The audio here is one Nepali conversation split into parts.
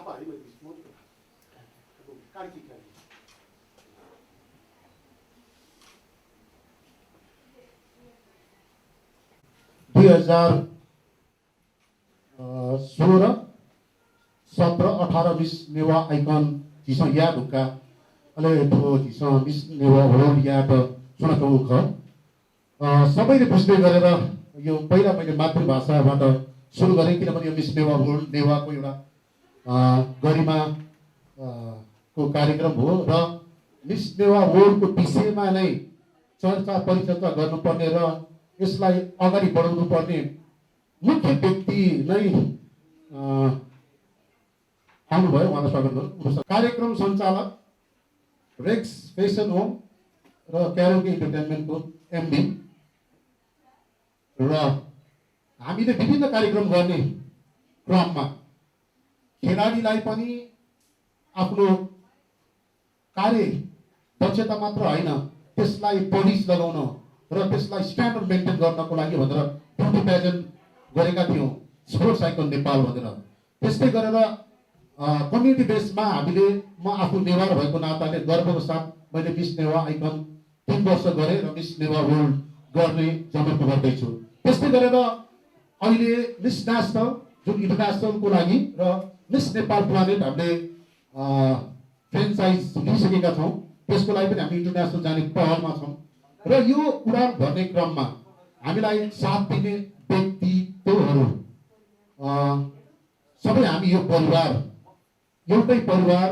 아빠 아니면 뭐 까르기까지. 2016, 17, 18 Miss Newa Icon 지성 या ढुक्का अले त्यो जिसँग मिस नेवा वर्ल्ड या त सुनाको ख सबैले बुझ्दै गरेर यो पहिला मैले मातृभाषाबाट सुरु गरेँ किनभने यो मिस नेवा वर्ल्ड नेवाको एउटा गरिमा को कार्यक्रम हो र मिस नेवा वर्ल्डको विषयमा नै चर्चा परिचर्चा गर्नुपर्ने र यसलाई अगाडि बढाउनु पर्ने मुख्य व्यक्ति नै आउनुभयो। उहाँलाई स्वागत गर्नु। कार्यक्रम सञ्चालक रेक्स फेसन होम र क्यारोके इन्टरटेनमेन्टको एमडी र हामीले विभिन्न कार्यक्रम गर्ने क्रममा खेलाडीलाई पनि आफ्नो कार्य दक्षता मात्र होइन त्यसलाई पोलिस लगाउन र त्यसलाई स्ट्यान्डर्ड मेन्टेन गर्नको लागि भनेर ब्युटी पेजेन्ट गरेका थियौँ स्पोर्ट्स आइकन नेपाल भनेर। त्यस्तै गरेर कम्युनिटी बेसमा हामीले म आफू नेवार भएको नाताले गर्वको साथ मैले मिस नेवा आइकन 3 वर्ष गरेँ र मिस नेवा वर्ल्ड गर्ने जमर्को गर्दैछु। त्यस्तै गरेर अहिले मिस नेसनल जुन इन्टरनेसनलको लागि र मिस नेपाल प्लानेट हामीले फ्रेन्चाइज लिइसकेका छौँ। त्यसको लागि पनि हामी इन्टरनेसनल जाने पहलमा छौँ र यो उडान भर्ने क्रममा हामीलाई साथ दिने व्यक्तित्वहरू सबै हामी यो परिवार एउटै परिवार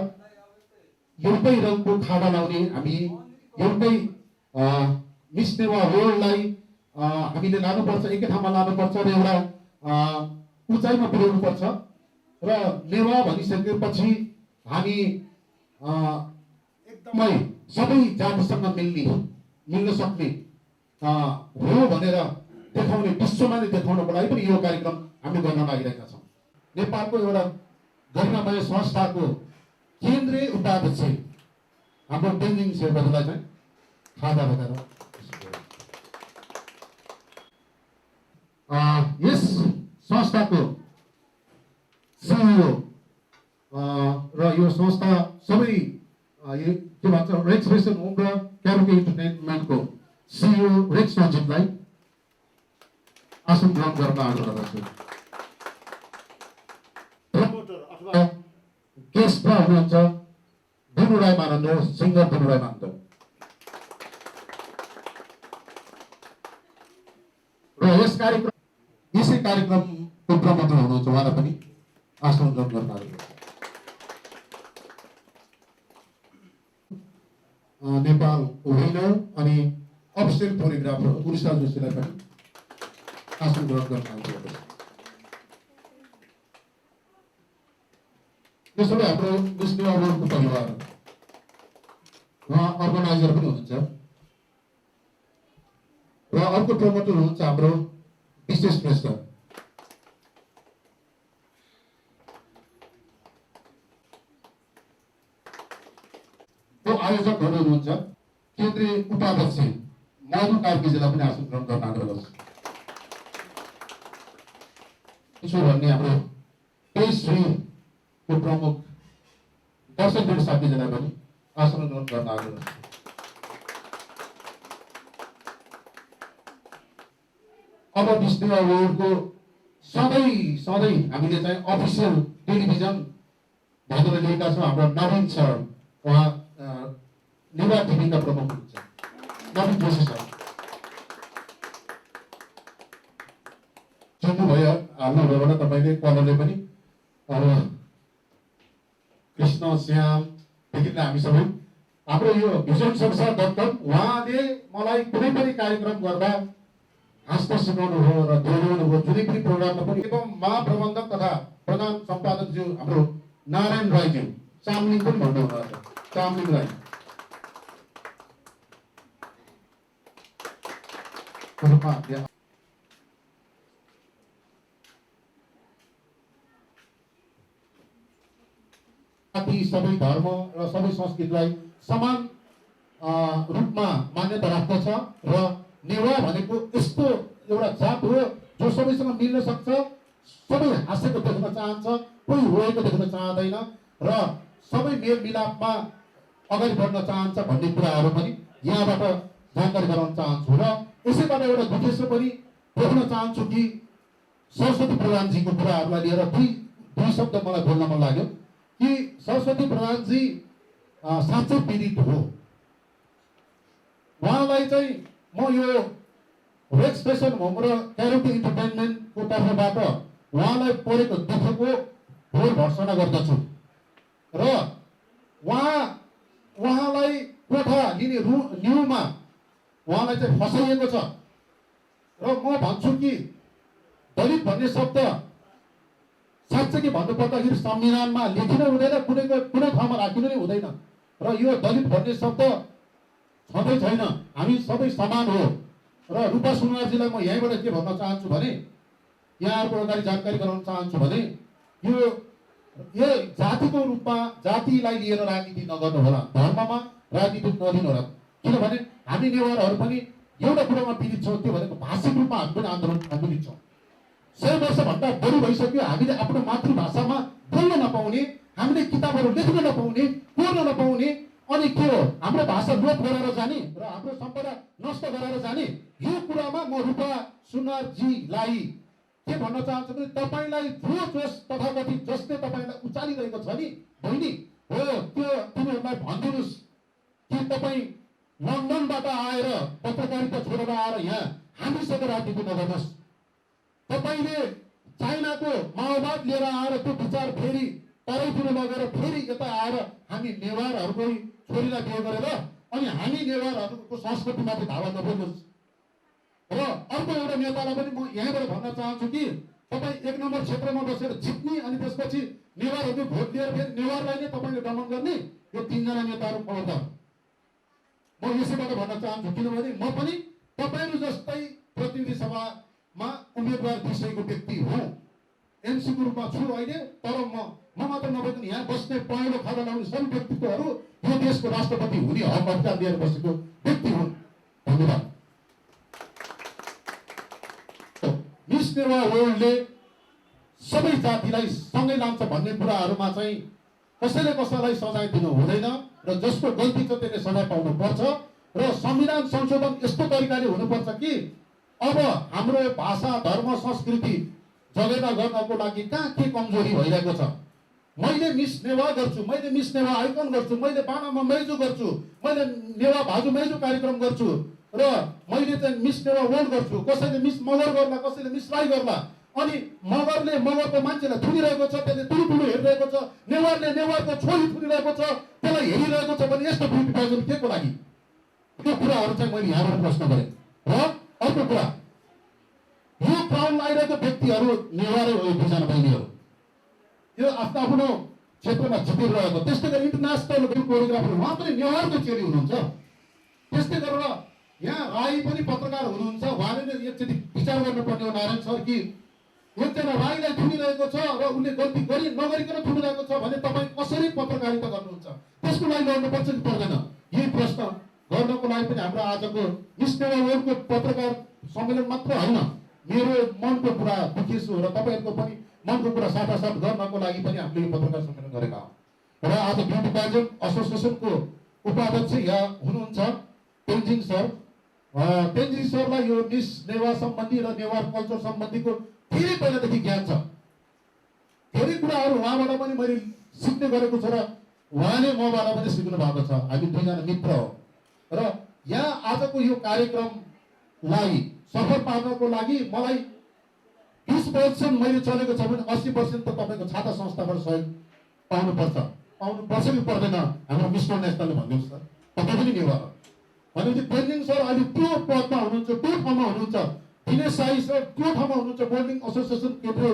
एउटै रङको खाडा लाउने हामी एउटै मिस नेवा वर्ल्डलाई हामीले लानुपर्छ, एकै ठाउँमा लानुपर्छ र एउटा उचाइमा पुर्याउनुपर्छ र नेवा भनिसकेपछि हामी एकदमै सबै जातिसँग मिल्न सक्ने हो भनेर देखाउने विश्वमा नै देखाउनको लागि पनि यो कार्यक्रम हामी गर्न लागिरहेका छौँ। नेपालको एउटा गरिमामय संस्थाको केन्द्रीय उपाध्यक्ष हाम्रो तेन्जिङ शेर्पालाई चाहिँ खादा लगाएर यस संस्थाको सिइओ र यो संस्था सबै के भन्छ रेक्स फेसन होम र क्यारोके इन्टरटेनमेन्टको सिइओ रेक्स सञ्जीवलाई आसन ग्रहण गर्न आग्रह गर्दछु। गेस्टमा हुनुहुन्छ धनु राई मानन्द, सिङ्गर धनु राई मानन्द र यसै कार्यक्रमको प्रमोटर हुनुहुन्छ उहाँलाई पनि आसन ग्रहण गर्न आग्रह गर्दछु। नेपाल विनर अनि अफिसियल कोरियोग्राफर उषा जोशीलाई पनि आसन ग्रहण गर्न आग्रह गर्दछु। त्यसैले हाम्रो मिस नेवा वर्ल्डको परिवार उहाँ अर्गनाइजर पनि हुनुहुन्छ र अर्को प्रमोटर हुनुहुन्छ हाम्रो विशेष श्रेष्ठ। आयोजकहरू हुनुहुन्छ केन्द्रीय उपाध्यक्ष मधु कार्कीजीलाई पनि आसन ग्रहण गर्न आग्रह गर्छु। यसो भन्ने हाम्रो पेश्रीको प्रमुख दर्शन गुण साथीजीलाई पनि आसन ग्रहण गर्न आग्रह गर्छु। अब मिस नेवा वर्ल्डको सधैँ हामीले चाहिँ अफिसियल टेलिभिजन भनेर लिएका छौँ हाम्रो नवीन सर, उहाँ नेवा टिभीका प्रमुख हुनुहुन्छ नवीन जोशी सर। चिन्नुभयो हाल्नुभयोबाट तपाईँले कलरले पनि अब कृष्ण श्यामदेखि हामी सबै हाम्रो यो भीषण संसार दत्तन उहाँले मलाई कुनै पनि कार्यक्रम गर्दा हाँस्न सिकाउनु हो र दोहोऱ्याउनु हो। जुनै पनि प्रोग्राममा पनि एवं महाप्रबन्धक तथा प्रधान सम्पादकज्यू हाम्रो नारायण राईज्यू चामलिङ पनि भन्नुहुँदो रहेछ, चामलिङ राई सबै धर्म र सबै संस्कृतिलाई समान रूपमा मान्यता राख्दछ र नेवा भनेको यस्तो एउटा जात हो जो सबैसँग मिल्न सक्छ सबै हाँसेको देख्न चाहन्छ, कोही रोएको देख्न चाहँदैन र सबै मेलमिलापमा अगाडि बढ्न चाहन्छ भन्ने कुराहरू पनि यहाँबाट जानकारी गराउन चाहन्छु। र यसैबाट एउटा दुखेश्वर पनि पोख्न चाहन्छु कि सरस्वती प्रधानजीको कुराहरूलाई लिएर दुई शब्द मलाई बोल्न मन लाग्यो कि सरस्वती प्रधानजी साँच्चै पीडित हो। उहाँलाई चाहिँ म यो रेड स्टेसन होम र क्यारोटी इन्टरटेनमेन्टको तर्फबाट उहाँलाई परेको दुःखको घोर भर्सना गर्दछु र उहाँलाई कोठा लिने न्युमा उहाँलाई चाहिँ फसाइएको छ र म भन्छु कि दलित भन्ने शब्द साँच्चै के भन्नुपर्दाखेरि संविधानमा लेखिनै हुँदैन, कुनै ठाउँमा राखिनु नै हुँदैन र यो दलित भन्ने शब्द छँदै छैन। हामी सबै समान हो र रूपा सुनवारजीलाई म यहीँबाट के भन्न चाहन्छु भने यहाँहरूको अगाडि जानकारी गराउन चाहन्छु भने यो जातिको रूपमा जातिलाई लिएर राजनीति नगर्नु होला, धर्ममा राजनीति नलिनु होला। किनभने हामी नेवारहरू पनि एउटा कुरामा पीडित छौँ, त्यो भनेको भाषिक रूपमा हामी पनि आन्दोलन पीडित छौँ। 100 वर्षभन्दा बढी भइसक्यो हामीले आफ्नो मातृभाषामा बोल्न नपाउने, हामीले किताबहरू लेख्न नपाउने, पढ्न नपाउने, अनि के हो हाम्रो भाषा लोप गराएर जाने र हाम्रो सम्पदा नष्ट गराएर जाने। यो कुरामा म रूपा सुनवारजीलाई के भन्न चाहन्छु भने तपाईँलाई जो जोस तथाकथित जसले तपाईँलाई उचालिरहेको छ नि बहिनी हो, त्यो तिनीहरूलाई भनिदिनुहोस् कि तपाईँ लन्डनबाट आएर पत्रकारिता छोडेर आएर यहाँ हामीसँग राजनीति नगर्नुहोस्। तपाईँले चाइनाको माओवाद लिएर आएर त्यो विचार फेरि तराईतिर लगेर फेरि यता आएर हामी नेवारहरूको छोरीलाई बिहे गरेर अनि हामी नेवारहरूको संस्कृतिमाथि धावा नबोल्नुहोस्। र अर्को एउटा नेतालाई पनि म यहीँबाट भन्न चाहन्छु कि तपाईँ 1 नम्बर क्षेत्रमा बसेर जित्ने अनि त्यसपछि नेवारहरूले भोट दिएर फेरि नेवारलाई नै तपाईँले दमन गर्ने, यो 3 जना नेताहरू पाउँछ। म यसैबाट भन्न चाहन्छु किनभने म पनि तपाईँहरू जस्तै प्रतिनिधि सभामा उम्मेदवार दिइसकेको व्यक्ति हुँ, एमसीको रूपमा छु अहिले। तर म मात्र नभइकन यहाँ बस्ने पहेँलो खाजा लाउने सबै व्यक्तित्वहरू यो देशको राष्ट्रपति हुने हक अधिकार लिएर बसेको व्यक्ति हुन्। धन्यवाद। मिस नेवार वर्ल्डले सबै जातिलाई सँगै लान्छ भन्ने कुराहरूमा चाहिँ कसैले कसैलाई सजाय दिनु हुँदैन र जसको गल्ती छ त्यसले सजाय पाउनु पर्छ र संविधान संशोधन यस्तो तरिकाले हुनुपर्छ कि अब हाम्रो भाषा धर्म संस्कृति जगेर्ना गर्नको लागि कहाँ के कमजोरी भइरहेको छ। मैले मिस नेवा गर्छु, मैले मिस नेवा आइकन गर्छु, मैले बानामा मैजु गर्छु, मैले नेवा भाजु मैजु कार्यक्रम गर्छु र मैले चाहिँ मिस नेवा वर्ल्ड गर्छु। कसैले मिस मगर गर्ला, कसैले मिस राई गर्ला, अनि मगरले मगरको मान्छेलाई थुनिरहेको छ, त्यसले ठुलो हेरिरहेको छ, नेवारले नेवारको छोरी थुनिरहेको छ, त्यसलाई हेरिरहेको छ भने यस्तो ब्युटिफाइजन के को लागि? त्यो कुराहरू चाहिँ मैले यहाँबाट प्रश्न गरेँ। र अर्को कुरा, यो क्राउन लगाइरहेको व्यक्तिहरू नेवारै हो, 2 जना बहिनीहरू यो आफ्नो आफ्नो क्षेत्रमा जितिरहेको। त्यस्तै गरी इन्टरनेसनल कोरियोग्राफर उहाँ पनि नेवारको चेली हुनुहुन्छ। त्यस्तै गरेर यहाँ राई पनि पत्रकार हुनुहुन्छ, उहाँले नै एकचोटि विचार गर्नुपर्ने हो नारायण सर कि एकजना राईलाई थुनिरहेको छ र उसले गल्ती नगरिकन थुनिरहेको छ भने तपाईँ कसरी पत्रकारिता गर्नुहुन्छ? त्यसको लागि लड्नुपर्छ कि पर्दैन? यही प्रश्न गर्नको लागि पनि हाम्रो आजको मिस नेवा वर्ल्डको पत्रकार सम्मेलन मात्र होइन, मेरो मनको कुरा दुखेछु र तपाईँहरूको पनि मनको कुरा साटासाट गर्नको लागि पनि हामीले यो पत्रकार सम्मेलन गरेका हौँ। र आज ब्युटी पाजेन्ट एसोसिएसनको उपाध्यक्ष यहाँ हुनुहुन्छ तेन्जिङ सर। तेन्जिङ सरलाई यो मिस नेवा सम्बन्धी र नेवार कल्चर सम्बन्धीको धेरै पहिलादेखि ज्ञान छ। धेरै कुराहरू उहाँबाट पनि मैले सिक्ने गरेको छु र उहाँले मबाट पनि सिक्नु भएको छ। हामी 2 जना मित्र हो र यहाँ आजको यो कार्यक्रमलाई सफल पार्नको लागि मलाई 20% मैले चलेको छ भने 80% त तपाईँको छाता संस्थाबाट सहयोग पाउनुपर्छ कि पर्दैन? हाम्रो मिस्टर नेसनलले भनिदिनुहोस् त, तपाईँ पनि नेवार हो भनेपछि तेन्जिङ सर अहिले त्यो पदमा हुनुहुन्छ, त्यो ठाउँमा हुनुहुन्छ, दिनेश साई सर त्यो ठाउँमा हुनुहुन्छ, मोल्डिङ एसोसिएसन केन्द्रीय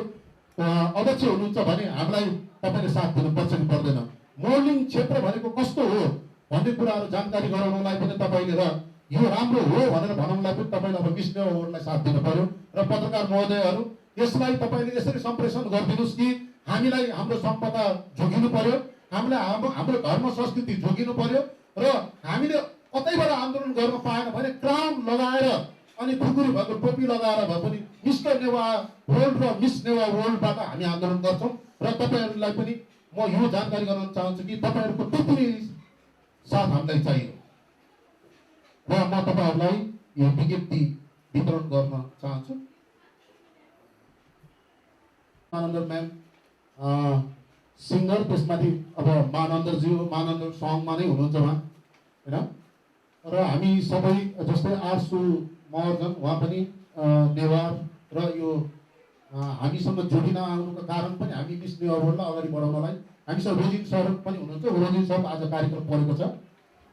अध्यक्ष हुनुहुन्छ भने हामीलाई तपाईँले साथ दिनुपर्छ कि पर्दैन? मोल्डिङ क्षेत्र भनेको कस्तो हो भन्ने कुराहरू जानकारी गराउनलाई पनि तपाईँले र यो राम्रो हो भनेर भनाउनलाई पनि तपाईँले अब मिस नेवा वर्ल्डलाई साथ दिनु पर्यो। र पत्रकार महोदयहरू यसलाई तपाईँले यसरी सम्प्रेषण गरिदिनुहोस् कि हामीलाई हाम्रो सम्पदा जोगिनु पर्यो, हामीलाई हाम्रो धर्म संस्कृति जोगिनु पर्यो र हामीले कतैबाट आन्दोलन गर्न पाएन भने क्राउन लगाएर अनि खुकुरी भएको टोपी लगाएर भए पनि मिस्टर नेवा वर्ल्ड र मिस नेवा वर्ल्डबाट हामी आन्दोलन गर्छौँ र तपाईँहरूलाई पनि म यो जानकारी गराउन चाहन्छु कि तपाईँहरूको टुप्री साथ हामीलाई चाहियो र म तपाईँहरूलाई यो विज्ञप्ति वितरण गर्न चाहन्छु। मानन्दर म्याम सिङ्गर, त्यसमाथि अब मानन्दर सङमा नै हुनुहुन्छ उहाँ होइन। र हामी सबै जस्तै आर्सु महर्जन उहाँ पनि नेवार र यो हामीसँग जोडिन आउनुको कारण पनि हामी मिस नेवार वर्ल्डलाई अगाडि बढाउनलाई हामीसँग रोजिन सर पनि हुनुहुन्छ। रोजिन सर आज कार्यक्रम परेको छ,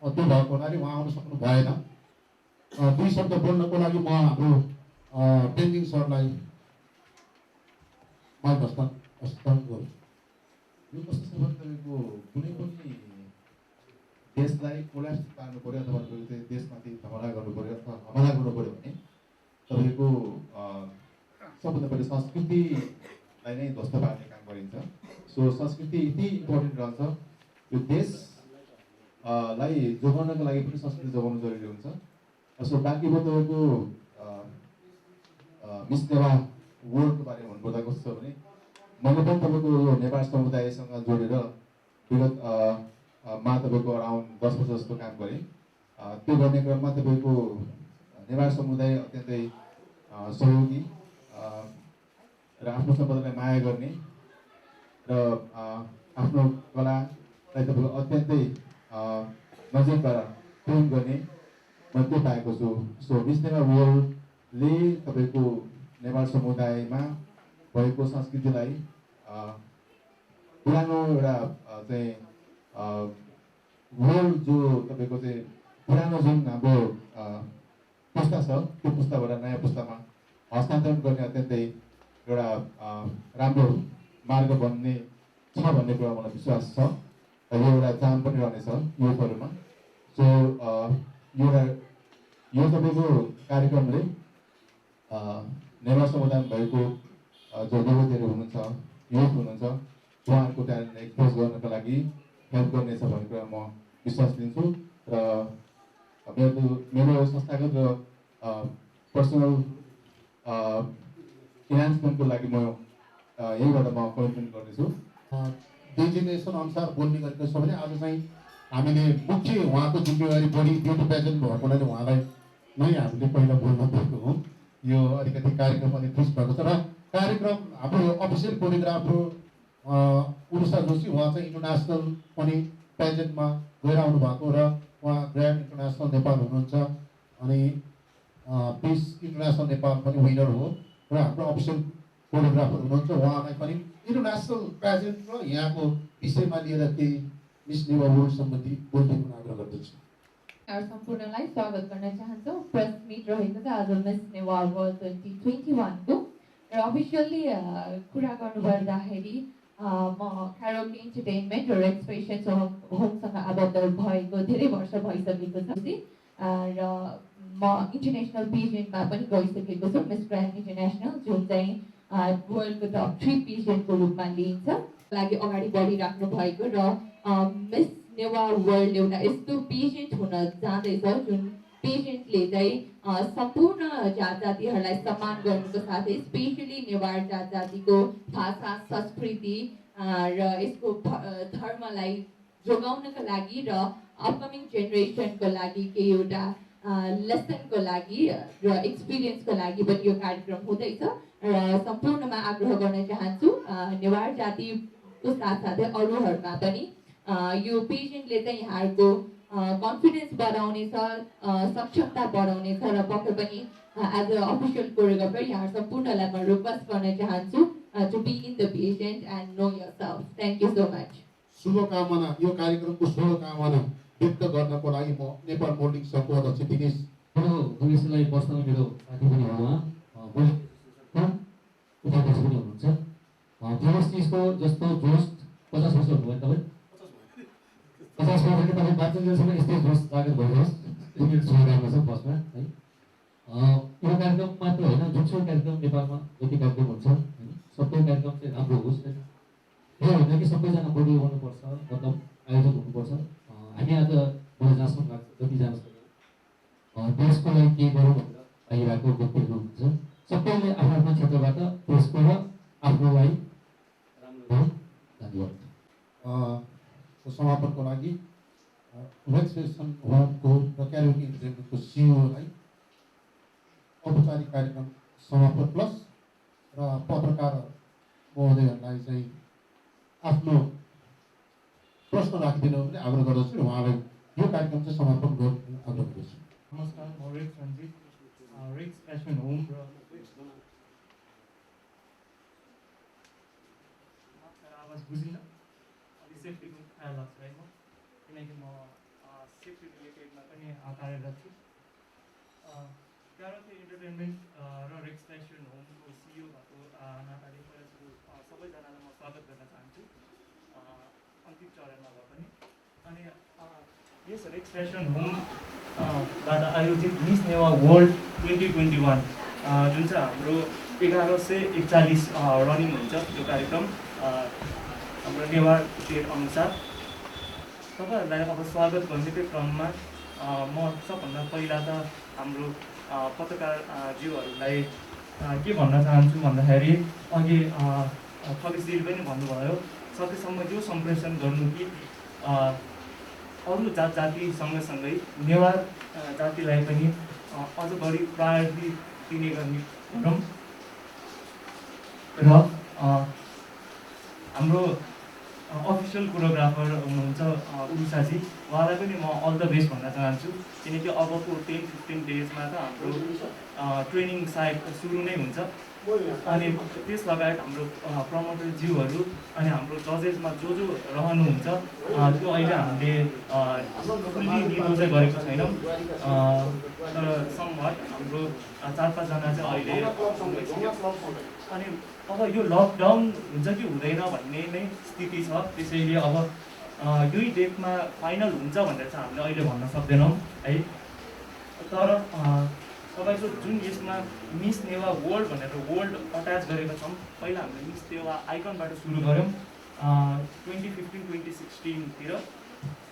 त्यो भएको हुनाले उहाँ आउन सक्नु भएन। दुई शब्द बोल्नको लागि म हाम्रो तेन्जिङ सरलाई माइक हस्तान्तरण गर्छु। यो कस्तो छ भने तपाईँको कुनै पनि देशलाई कोल्याप्स पार्नु पऱ्यो अथवा तपाईँको चाहिँ देशमाथि हमला गर्नु पऱ्यो अथवा हमला गर्नु पऱ्यो भने तपाईँको सबभन्दा पहिले संस्कृतिलाई नै ध्वस्त पार्ने काम गरिन्छ। सो संस्कृति यति इम्पोर्टेन्ट रहन्छ। यो देशलाई जोगाउनको लागि पनि संस्कृति जोगाउनु जरुरी हुन्छ। सो बाँकी भयो तपाईँको मिस नेवा वर्ल्डको बारेमा भन्नुपर्दा कस्तो छ भने मैले पनि तपाईँको यो नेपाल समुदायसँग जोडेर विगत तपाईँको अराउन्ड 10 वर्ष जस्तो काम गरेँ। त्यो गर्ने क्रममा तपाईँको नेवार समुदाय अत्यन्तै सहयोगी र आफ्नो सम्पदालाई माया गर्ने र आफ्नो कलालाई तपाईँको अत्यन्तै नजिकबाट प्रेम गर्ने म त्यो पाएको छु। सो मिस नेवार वर्ल्डले तपाईँको नेवार समुदायमा भएको संस्कृतिलाई पुरानो एउटा चाहिँ वर्ल्ड जो तपाईँको चाहिँ पुरानो जुन हाम्रो पुस्ता छ त्यो पुस्ताबाट नयाँ पुस्तामा हस्तान्तरण गर्ने अत्यन्तै एउटा राम्रो मार्ग बन्ने छ भन्ने कुरा मलाई विश्वास छ। यो एउटा चाम पनि रहनेछ युथहरूमा। सो यो तपाईँको कार्यक्रमले नेवार समुदायमा भएको जो युवतीहरू हुनुहुन्छ, युथ हुनुहुन्छ, उहाँहरूको ट्यालेन्ट एक्सपोज गर्नको लागि हेल्प गर्नेछ भन्ने कुरा म विश्वास लिन्छु। र मेरो संस्थागत र पर्सनल इन्हान्समेन्टको लागि म यहीबाट म कमिटमेन्ट गर्नेछु। डेजिग्नेसन अनुसार बोल्ने गरेको छ भने आज चाहिँ हामीले मुख्य उहाँको जिम्मेवारी बढी ब्युटी पेजेन्ट भएको हुनाले उहाँलाई नै हामीले पहिला बोल्न दिएको हो। यो अलिकति कार्यक्रम पनि ट्विस्ट भएको छ र कार्यक्रम हाम्रो अफिसियल कोरियोग्राफर उषा जोशी उहाँ चाहिँ इन्टरनेसनल पनि पेजेन्टमा गएर आउनु भएको र उहाँ ग्रान्ड इन्टरनेसनल नेपाल हुनुहुन्छ अनि पिस इन्टरनेसनल नेपाल पनि विनर हो र हाम्रो अफिसियल कोरियोग्राफर हुनुहुन्छ। उहाँलाई पनि इन्टरनेसनल पेजेन्ट र यहाँको विषयमा लिएर केही मिस नेवार वर्ल्ड सम्बन्धी बोल्ने आग्रह गर्दछु। सम्पूर्णलाई स्वागत गर्न चाहन्छु। प्रेस मिट रहेको छ आज मिस नेवार वर्ल्ड 2021 को र अफिसियली कुरा गर्नुपर्दाखेरि म क्यारोकी इन्टरटेनमेन्ट र एक्सप्रेसन्स होमसँग आबद्ध भएको धेरै वर्ष भइसकेको छ र म इन्टरनेसनल पेजेन्टमा पनि गइसकेको छु। मिस ग्रान्ड इन्टरनेसनल जुन चाहिँ वर्ल्डको टप 3 पेजेन्टको रूपमा लिइन्छ लागि अगाडि बढिराख्नु भएको र मिस नेवार वर्ल्ड एउटा यस्तो पेजेन्ट हुन जाँदैछ जुन पेजेन्टले चाहिँ सम्पूर्ण जात जातिहरूलाई सम्मान गर्नुको साथै स्पेसली नेवार जात जातिको भाषा संस्कृति र यसको धर्मलाई जोगाउनको लागि र अपकमिङ जेनेरेसनको लागि केही एउटा लेसनको लागि र एक्सपिरियन्सको लागि पनि यो कार्यक्रम हुँदैछ र सम्पूर्णमा आग्रह गर्न चाहन्छु नेवार जातिको साथसाथै अरूहरूमा पनि यो पेजेन्टले चाहिँ यहाँहरूको कन्फिडेन्स बढाउनेछ, सक्षमता बढाउनेछ र पक्कै पनि एज अ अफिसियल कोरियोग्राफर यहाँ सम्पूर्णलाई म रिक्वेस्ट गर्न चाहन्छु to be in the pageant and know yourself. Thank you so much. शुभकामना, यो कार्यक्रमको शुभकामना व्यक्त गर्नको लागि म नेपाल मोल्डिङ सङ्घको अध्यक्ष दिनेशलाई पर्सनल मेरो साथी पनि हो, उपाध्यक्ष पनि हुनुहुन्छ। दिनेश चिजको जस्तो जोस 50 वर्ष हुनुभयो तपाईँ, 50 वर्षदेखि तपाईँ बाँच्नुसम्म यस्तै जोस जागृत भइरहोस्। 2 मिनट शुभकामना छ फर्स्टमा है। यो कार्यक्रम मात्र होइन, जुनसुकै कार्यक्रम नेपालमा जति कार्यक्रम हुन्छ होइन सबै कार्यक्रम चाहिँ राम्रो होस् होइन। यो होइन कि सबैजना बढी गर्नुपर्छ, मतलब आयोजन हुनुपर्छ। हामी आज मलाई जहाँसम्म लाग्छ जतिजना सक्यो देशको लागि के गरौँ भनेर बाहिरको व्यक्तिहरू हुन्छ सबैले आफ्नो क्षेत्रबाट त्यसको र आफ्नोलाई राम्रो धन्यवाद। समापनको लागि रेजिस्ट्रेसन होमको र क्यारोकी इन्टरटेनमेन्टको सिइओलाई औपचारिक कार्यक्रम समापन प्लस र पत्रकार महोदयहरूलाई चाहिँ आफ्नो प्रश्न राखिदिनु भने आग्रह गर्दछु। उहाँलाई यो कार्यक्रम चाहिँ समापन गर्ने आग्रह गर्दछु। नमस्कार, म रिक्स रञ्जित, रिक्स फ्यासन होम र आवाज बुझिनँ, अलिक सेफ्टीको ख्याल लाग्छ है म, किनकि म सेफ्टी रिलेटेडमा पनि कार्यरत छु। क्यारोकी इन्टरटेनमेन्ट र रिक्स फ्यासन होमको सिइओ भएको नाताले पहिला सुरु सबैजनालाई म स्वागत गर्न चाहन्छु, अन्तिम चरणमा भए पनि। अनि यस रिक्स फ्यासन होमबाट आयोजित मिस नेवा वर्ल्ड 2021 जुन चाहिँ हाम्रो 1141 रनिङ हुन्छ यो कार्यक्रम हाम्रो नेवार डेट अनुसार। तपाईँहरूलाई अब स्वागत गर्नेकै क्रममा म सबभन्दा पहिला त हाम्रो पत्रकार ज्यूहरूलाई के भन्न चाहन्छु भन्दाखेरि अघि खगेशजीले पनि भन्नुभयो सकेसम्म यो सम्प्रेषण गर्नु कि अरू जाति सँगसँगै नेवार जातिलाई पनि अझ बढी प्रायोरिटी दिने गर्ने गरौँ। र हाम्रो अफिसियल कोरियोग्राफर हुनुहुन्छ उषाजी, उहाँलाई पनि म अल द बेस्ट भन्न चाहन्छु, किनकि अबको 10-15 डेजमा त हाम्रो ट्रेनिङ सायद सुरु नै हुन्छ। अनि त्यस लगायत हाम्रो प्रमोटर ज्यूहरू अनि हाम्रो जजेसमा जो रहनुहुन्छ त्यो अहिले हामीले फुल्ली निलो चाहिँ गरेको छैनौँ, तर समवट हाम्रो 4-5 जना चाहिँ अहिले। अनि अब यो लकडाउन हुन्छ कि हुँदैन भन्ने नै स्थिति छ, त्यसैले अब यही डेटमा फाइनल हुन्छ भनेर चाहिँ हामीले अहिले भन्न सक्दैनौँ है। तर तपाईँको जुन यसमा मिस नेवा वर्ल्ड भनेर वर्ल्ड अट्याच गरेका छौँ, पहिला हामीले मिस नेवा आइकनबाट सुरु गऱ्यौँ 2015-2016तिर।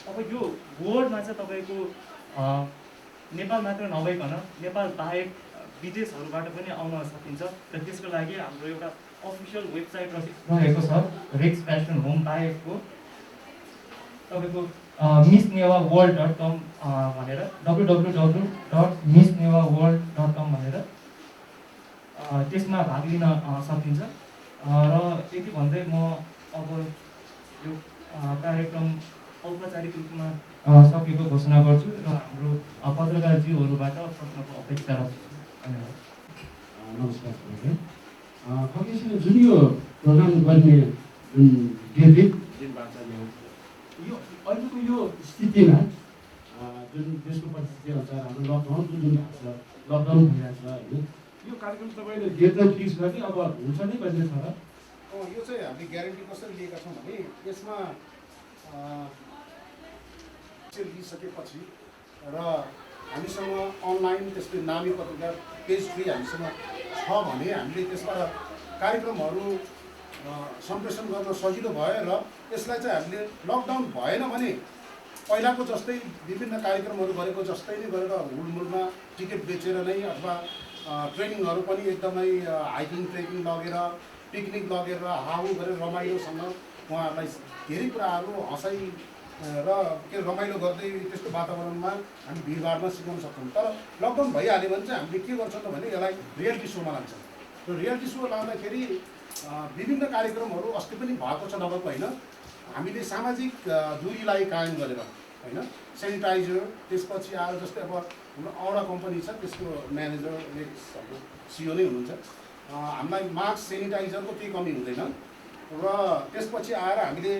अब यो वर्ल्डमा चाहिँ तपाईँको नेपाल मात्र नभइकन नेपाल बाहेक विदेशहरूबाट पनि आउन सकिन्छ र त्यसको लागि हाम्रो एउटा अफिसियल वेबसाइट रहेको छ रिक्स फ्यासन होम बाहेकको, तपाईँको missnewaworld.com भनेर www.missnewaworld.com भनेर त्यसमा भाग लिन सकिन्छ। र यति भन्दै म अब यो कार्यक्रम औपचारिक रूपमा सकेको घोषणा गर्छु र हाम्रो पत्रकारज्यूहरूबाट प्रश्नको अपेक्षा राख्छु। धन्यवाद। नमस्कार सबैलाई। खगेशले जुन यो प्रोग्राम गर्ने जुन दिनबाट यो अहिलेको यो स्थितिमा जुन देशको परिस्थिति अनुसार हाम्रो लकडाउन जुन भएको छ, लकडाउन भइरहेको छ होइन, यो कार्यक्रम तपाईँले डेट चाहिँ फिक्स गर्ने अब हुन्छ नै भन्ने छ र? यो चाहिँ हामीले ग्यारेन्टी कसरी लिएका छौँ भने यसमा लिइसकेपछि र हामीसँग अनलाइन त्यस्तै नामी पत्रकार पेज फ्री हामीसँग छ भने हामीले त्यसबाट कार्यक्रमहरू सम्प्रेषण गर्न सजिलो भयो र यसलाई चाहिँ हामीले लकडाउन भएन भने पहिलाको जस्तै विभिन्न कार्यक्रमहरू गरेको जस्तै नै गरेर हुलमुलमा टिकट बेचेर नै अथवा ट्रेनिङहरू पनि एकदमै हाइकिङ ट्रेकिङ लगेर पिकनिक लगेर हाउ गरेर रमाइलोसँग उहाँहरूलाई धेरै कुराहरू हँसाइ र के रमाइलो गर्दै त्यस्तो वातावरणमा हामी भिडभाडमा सिकाउन सक्छौँ। तर लकडाउन भइहाल्यो भने चाहिँ हामीले के गर्छौँ त भने यसलाई रियालिटी सोमा लान्छौँ र रियालिटी सो लाँदाखेरि विभिन्न कार्यक्रमहरू अस्ति पनि भएको छ नभएको होइन, हामीले सामाजिक दूरीलाई कायम गरेर होइन सेनिटाइजर, त्यसपछि आएर जस्तै अब हाम्रो औडा कम्पनी छ त्यसको म्यानेजर हाम्रो सिइओ नै हुनुहुन्छ, हामीलाई मास्क सेनिटाइजरको केही कमी हुँदैन र त्यसपछि आएर हामीले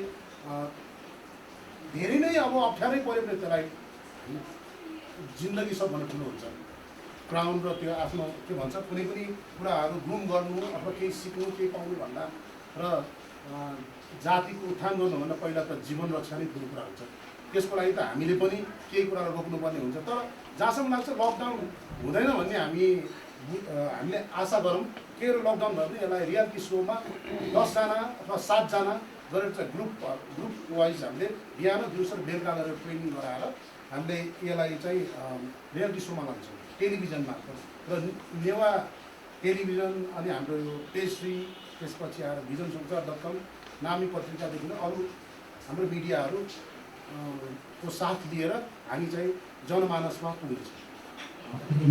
धेरै नै अब अप्ठ्यारै पऱ्यो भने त्यसलाई जिन्दगी सबभन्दा ठुलो हुन्छ, क्राउन र त्यो आफ्नो के भन्छ कुनै पनि कुराहरू ग्रुम गर्नु अथवा केही सिक्नु केही पाउनु भन्दा र जातिको उत्थान गर्नुभन्दा पहिला त जीवन रक्षा नै ठुलो कुरा हुन्छ। त्यसको लागि त हामीले पनि केही कुराहरू रोक्नुपर्ने हुन्छ। तर जहाँसम्म लाग्छ लकडाउन हुँदैन भन्ने हामीले आशा गरौँ। के लकडाउन भयो भने यसलाई रियालिटी सोमा 10 जना अथवा 7 जना गरेर चाहिँ ग्रुप वाइज हामीले बिहान दिउँसो बेलुका गरेर ट्रेनिङ गराएर हामीले यसलाई चाहिँ रियालिटी सोमा लान्छौँ टेलिभिजन मार्फत र नेवा टेलिभिजन अनि हाम्रो यो पेस्ट्री त्यसपछि आएर visionsunchar.com नामी पत्रिकादेखि अरू हाम्रो मिडियाहरू को साथ लिएर हामी चाहिँ जनमानसमा पुग्नेछौँ।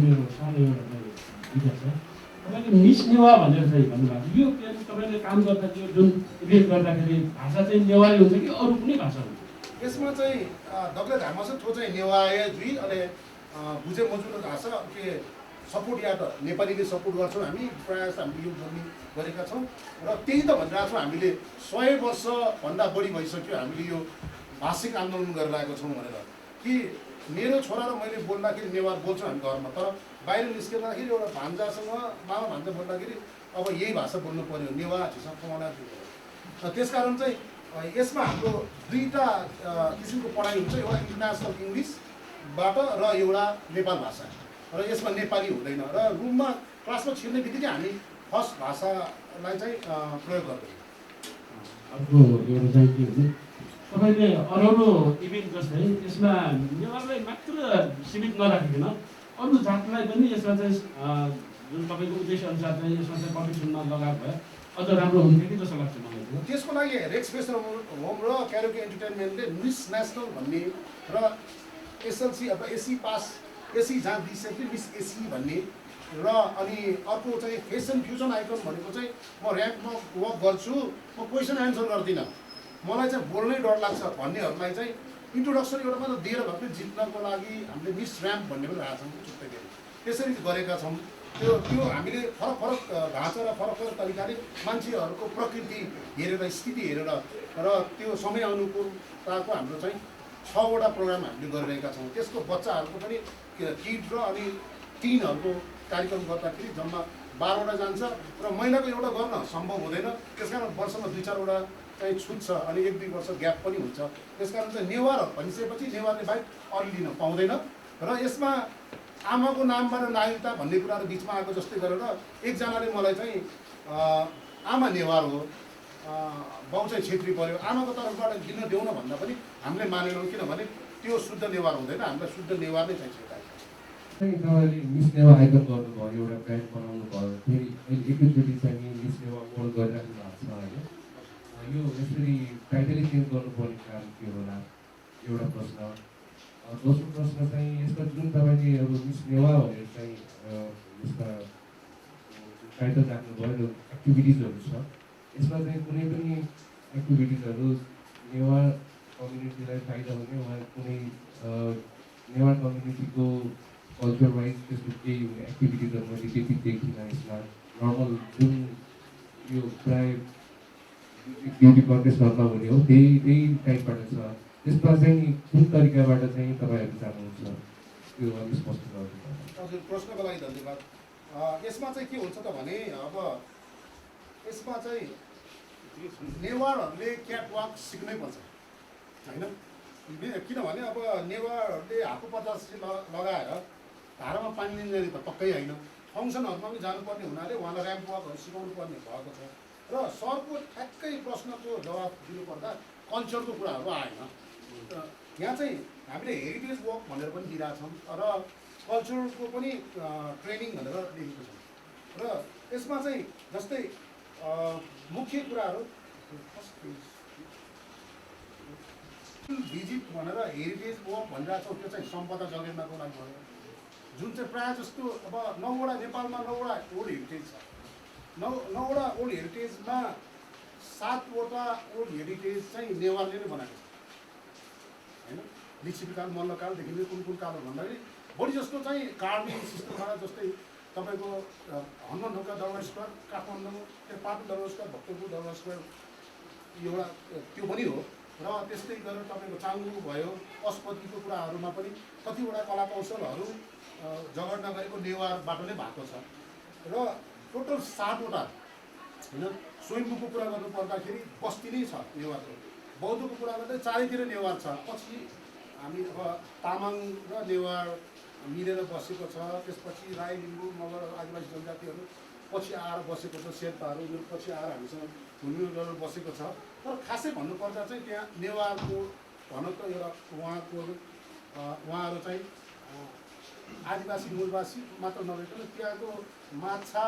मेरो सानो एउटा विचार छ। तपाईँले मिस नेवा भनेर चाहिँ भन्नुभएको यो तपाईँले काम गर्दाखेरि जुन इभेन्ट गर्दाखेरि भाषा चाहिँ नेवारी हुन्छ कि अरू कुनै भाषा हुन्छ? यसमा चाहिँ दग्ले धामासो थो चाहिँ नेवाय जुई अनि बुझे मजुर भाषा के सपोर्ट या त नेपालीले सपोर्ट गर्छौँ हामी प्रायः जस्तो हामीले यो बोल्ने गरेका छौँ र त्यही त भनिरहेको छौँ हामीले 100 वर्षभन्दा बढी भइसक्यो हामीले यो भाषिक आन्दोलन गरिरहेको छौँ भनेर कि मेरो छोरा र मैले बोल्दाखेरि नेवार बोल्छौँ हामी घरमा तर बाहिर निस्किँदाखेरि एउटा भान्जासँग मामा भान्जा बोल्दाखेरि अब यही भाषा बोल्नु पर्यो नेवा झिसा कमाउला र त्यसकारण चाहिँ यसमा हाम्रो दुईवटा किसिमको पढाइ हुन्छ एउटा इन्टरनेसनल इङ्ग्लिसबाट र एउटा नेपाल भाषा र यसमा नेपाली हुँदैन र रुममा क्लासमा छिर्ने बित्तिकै हामी फर्स्ट भाषालाई चाहिँ प्रयोग गर्दैछौँ। अर्को एउटा चाहिँ के भने तपाईँले अरू इभेन्ट जस्तै यसमा नेवारलाई मात्र सीमित नराखिकन अरू जातलाई पनि यसमा चाहिँ जुन तपाईँको उद्देश्य अनुसार चाहिँ यसमा चाहिँ कम्पिटिसनमा लगाएको भए अझ राम्रो हुन्थ्यो कि जस्तो लाग्छ मलाई। त्यसको लागि रेक्स फेसन होम र क्यारोके एन्टरटेनमेन्टले मिस नेसनल भन्ने र एसएलसी अथवा एसी पास एसी जहाँ दिइसक्यो मिस एसी भन्ने र अनि अर्को चाहिँ फेसन फ्युजन आइकन भनेको चाहिँ म ऱ्याम्पमा वर्क गर्छु म क्वेसन एन्सर गर्दिनँ मलाई चाहिँ बोल्नै डर लाग्छ भन्नेहरूलाई चाहिँ इन्ट्रोडक्सन एउटा मात्र दिएर भए पनि जित्नको लागि हामीले मिस ऱ्याम्प भन्ने पनि राखेको छौँ छुट्टै त्यसरी गरेका छौँ। त्यो हामीले फरक फरक ढाँचा र फरक फरक तरिकाले मान्छेहरूको प्रकृति हेरेर स्थिति हेरेर र त्यो समय अनुकूलताको हाम्रो चाहिँ 6वटा प्रोग्राम हामीले गरिरहेका छौँ। त्यसको बच्चाहरूको पनि किड र अनि टिनहरूको कार्यक्रम गर्दाखेरि जम्मा 12वटा जान्छ र महिनाको एउटा गर्न सम्भव हुँदैन त्यसकारण वर्षमा 2-4वटा चाहिँ छुट्छ अनि 1-2 वर्ष ग्याप पनि हुन्छ। त्यसकारण चाहिँ नेवार भनिसकेपछि नेवारले बाहेक अरू लिन पाउँदैन र यसमा आमाको नामबाट नागरिकता भन्ने कुराहरू बिचमा आएको जस्तै गरेर एकजनाले मलाई चाहिँ आमा नेवार हो बाउ चाहिँ छेत्री पर्यो आमाको तर्फबाट दिन देऊ न भन्दा पनि हामीले मानेनौँ किनभने त्यो शुद्ध नेवार हुँदैन हामीलाई शुद्ध नेवार नै चाहिन्छ। तपाईँले मिस नेवा आइकन गर्नुभयो एउटा ब्रान्ड बनाउनु भयो फेरि अहिले एकैचोटि चाहिँ मिस नेवा मोड गरिराख्नु भएको छ होइन यो यसरी टाइटलै चेन्ज गर्नुपर्ने कारण के होला एउटा प्रश्न। दोस्रो प्रश्न चाहिँ यसमा जुन तपाईँले अब मिस नेवा भनेर चाहिँ यसमा टाइटल राख्नुभयो एक्टिभिटिजहरू छ यसमा चाहिँ कुनै पनि एक्टिभिटिजहरू नेवार कम्युनिटीलाई फाइदा हुने वा कुनै नेवार कम्युनिटीको कल्चर वाइज त्यस्तो केही एक्टिभिटिजहरू मैले त्यति देखिनँ यसमा नर्मल जुन यो प्रायः ब्युटी कन्टेस्टहरूमा हुने हो त्यही टाइपबाट छ त्यसमा चाहिँ कुन तरिकाबाट चाहिँ तपाईँहरू चाहनुहुन्छ त्यो अलिक स्पष्ट गर्नु। हजुर प्रश्नको लागि धन्यवाद। यसमा चाहिँ के हुन्छ त भने अब यसमा चाहिँ नेवारहरूले क्याटवाक सिक्नै पर्छ होइन किनभने अब नेवारहरूले हातको 50 लगाएर धारामा पानी लिने त पक्कै होइन फङ्सनहरूमा पनि जानुपर्ने हुनाले उहाँलाई ऱ्याम्प वाकहरू सिकाउनु पर्ने भएको छ र सरको ठ्याक्कै प्रश्नको जवाब दिनुपर्दा कल्चरको कुराहरू आएन। यहाँ चाहिँ हामीले हेरिटेज वक भनेर पनि दिइरहेछौँ र कल्चरको पनि ट्रेनिङ भनेर लेखेको छौँ र यसमा चाहिँ जस्तै मुख्य कुराहरू भिजिट भनेर हेरिटेज वक भनिरहेको छौँ त्यो चाहिँ सम्पदा जगेर्नाको लागि भयो जुन चाहिँ प्रायः जस्तो अब 9वटा नेपालमा 9वटा ओल्ड हेरिटेज छ 9वटा ओल्ड हेरिटेजमा 7वटा ओल्ड हेरिटेज चाहिँ नेवारले नै बनाएको छ होइन लिच्छिकाल मल्लकालदेखि नै कुन कालहरू भन्दाखेरि बढी जस्तो चाहिँ कार्बी सिस्टमबाट जस्तै तपाईँको हनुमान ढोका दरबार स्क्वायर काठमाडौँ पाटन दरबार स्क्वायर भक्तपुर दरबार स्क्वायर एउटा त्यो पनि हो र त्यस्तै गरेर तपाईँको चाङ्गु भयो पशुपतिको कुराहरूमा पनि कतिवटा कला कौशलहरू जगड नगरेको नेवारबाट नै भएको छ र टोटल 7वटा होइन स्वयम्भूको कुरा गर्नु पर्दाखेरि बस्ती नै छ नेवारको बौद्धको कुरा गर्दा चारैतिर नेवार छ पछि हामी अब तामाङ र नेवार मिलेर बसेको छ त्यसपछि राई लिम्बू मगर आदिवासी जनजातिहरू पछि आएर बसेको छ शेर्पाहरू उनीहरू पछि आएर हामीसँग घुलमिल गरेर बसेको छ तर खासै भन्नुपर्दा चाहिँ त्यहाँ नेवारको भनौँ त एउटा उहाँको उहाँहरू चाहिँ आदिवासी मूलवासी मात्र नभइकन त्यहाँको माछा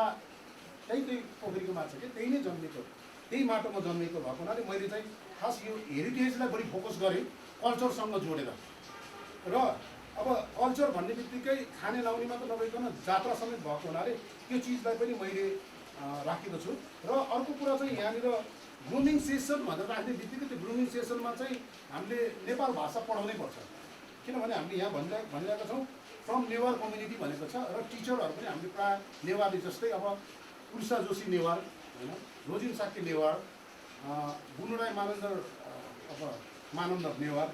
त्यही पोखरीको माछा के त्यही नै जन्मेको त्यही माटोमा जन्मेको भएको हुनाले मैले चाहिँ खास यो हेरिटेजलाई बढी फोकस गरेँ कल्चरसँग जोडेर र अब कल्चर भन्ने बित्तिकै खाने लाउने मात्र नभइकन जात्रा समेत भएको हुनाले त्यो चिजलाई पनि मैले राखेको छु र अर्को कुरा चाहिँ यहाँनिर ग्रुमिङ सेसन भनेर राख्ने बित्तिकै त्यो ग्रुमिङ सेसनमा चाहिँ हामीले नेपाल भाषा पढाउनै पर्छ किनभने हामीले यहाँ भनिरहेका छौँ फ्रम नेवार कम्युनिटी भनेको छ र टिचरहरू पनि हामीले प्रायः नेवारी जस्तै अब उर्सा जोशी नेवार होइन रोजिन साक्य नेवार बुनुराई मानन्दर अब मानन्दर नेवार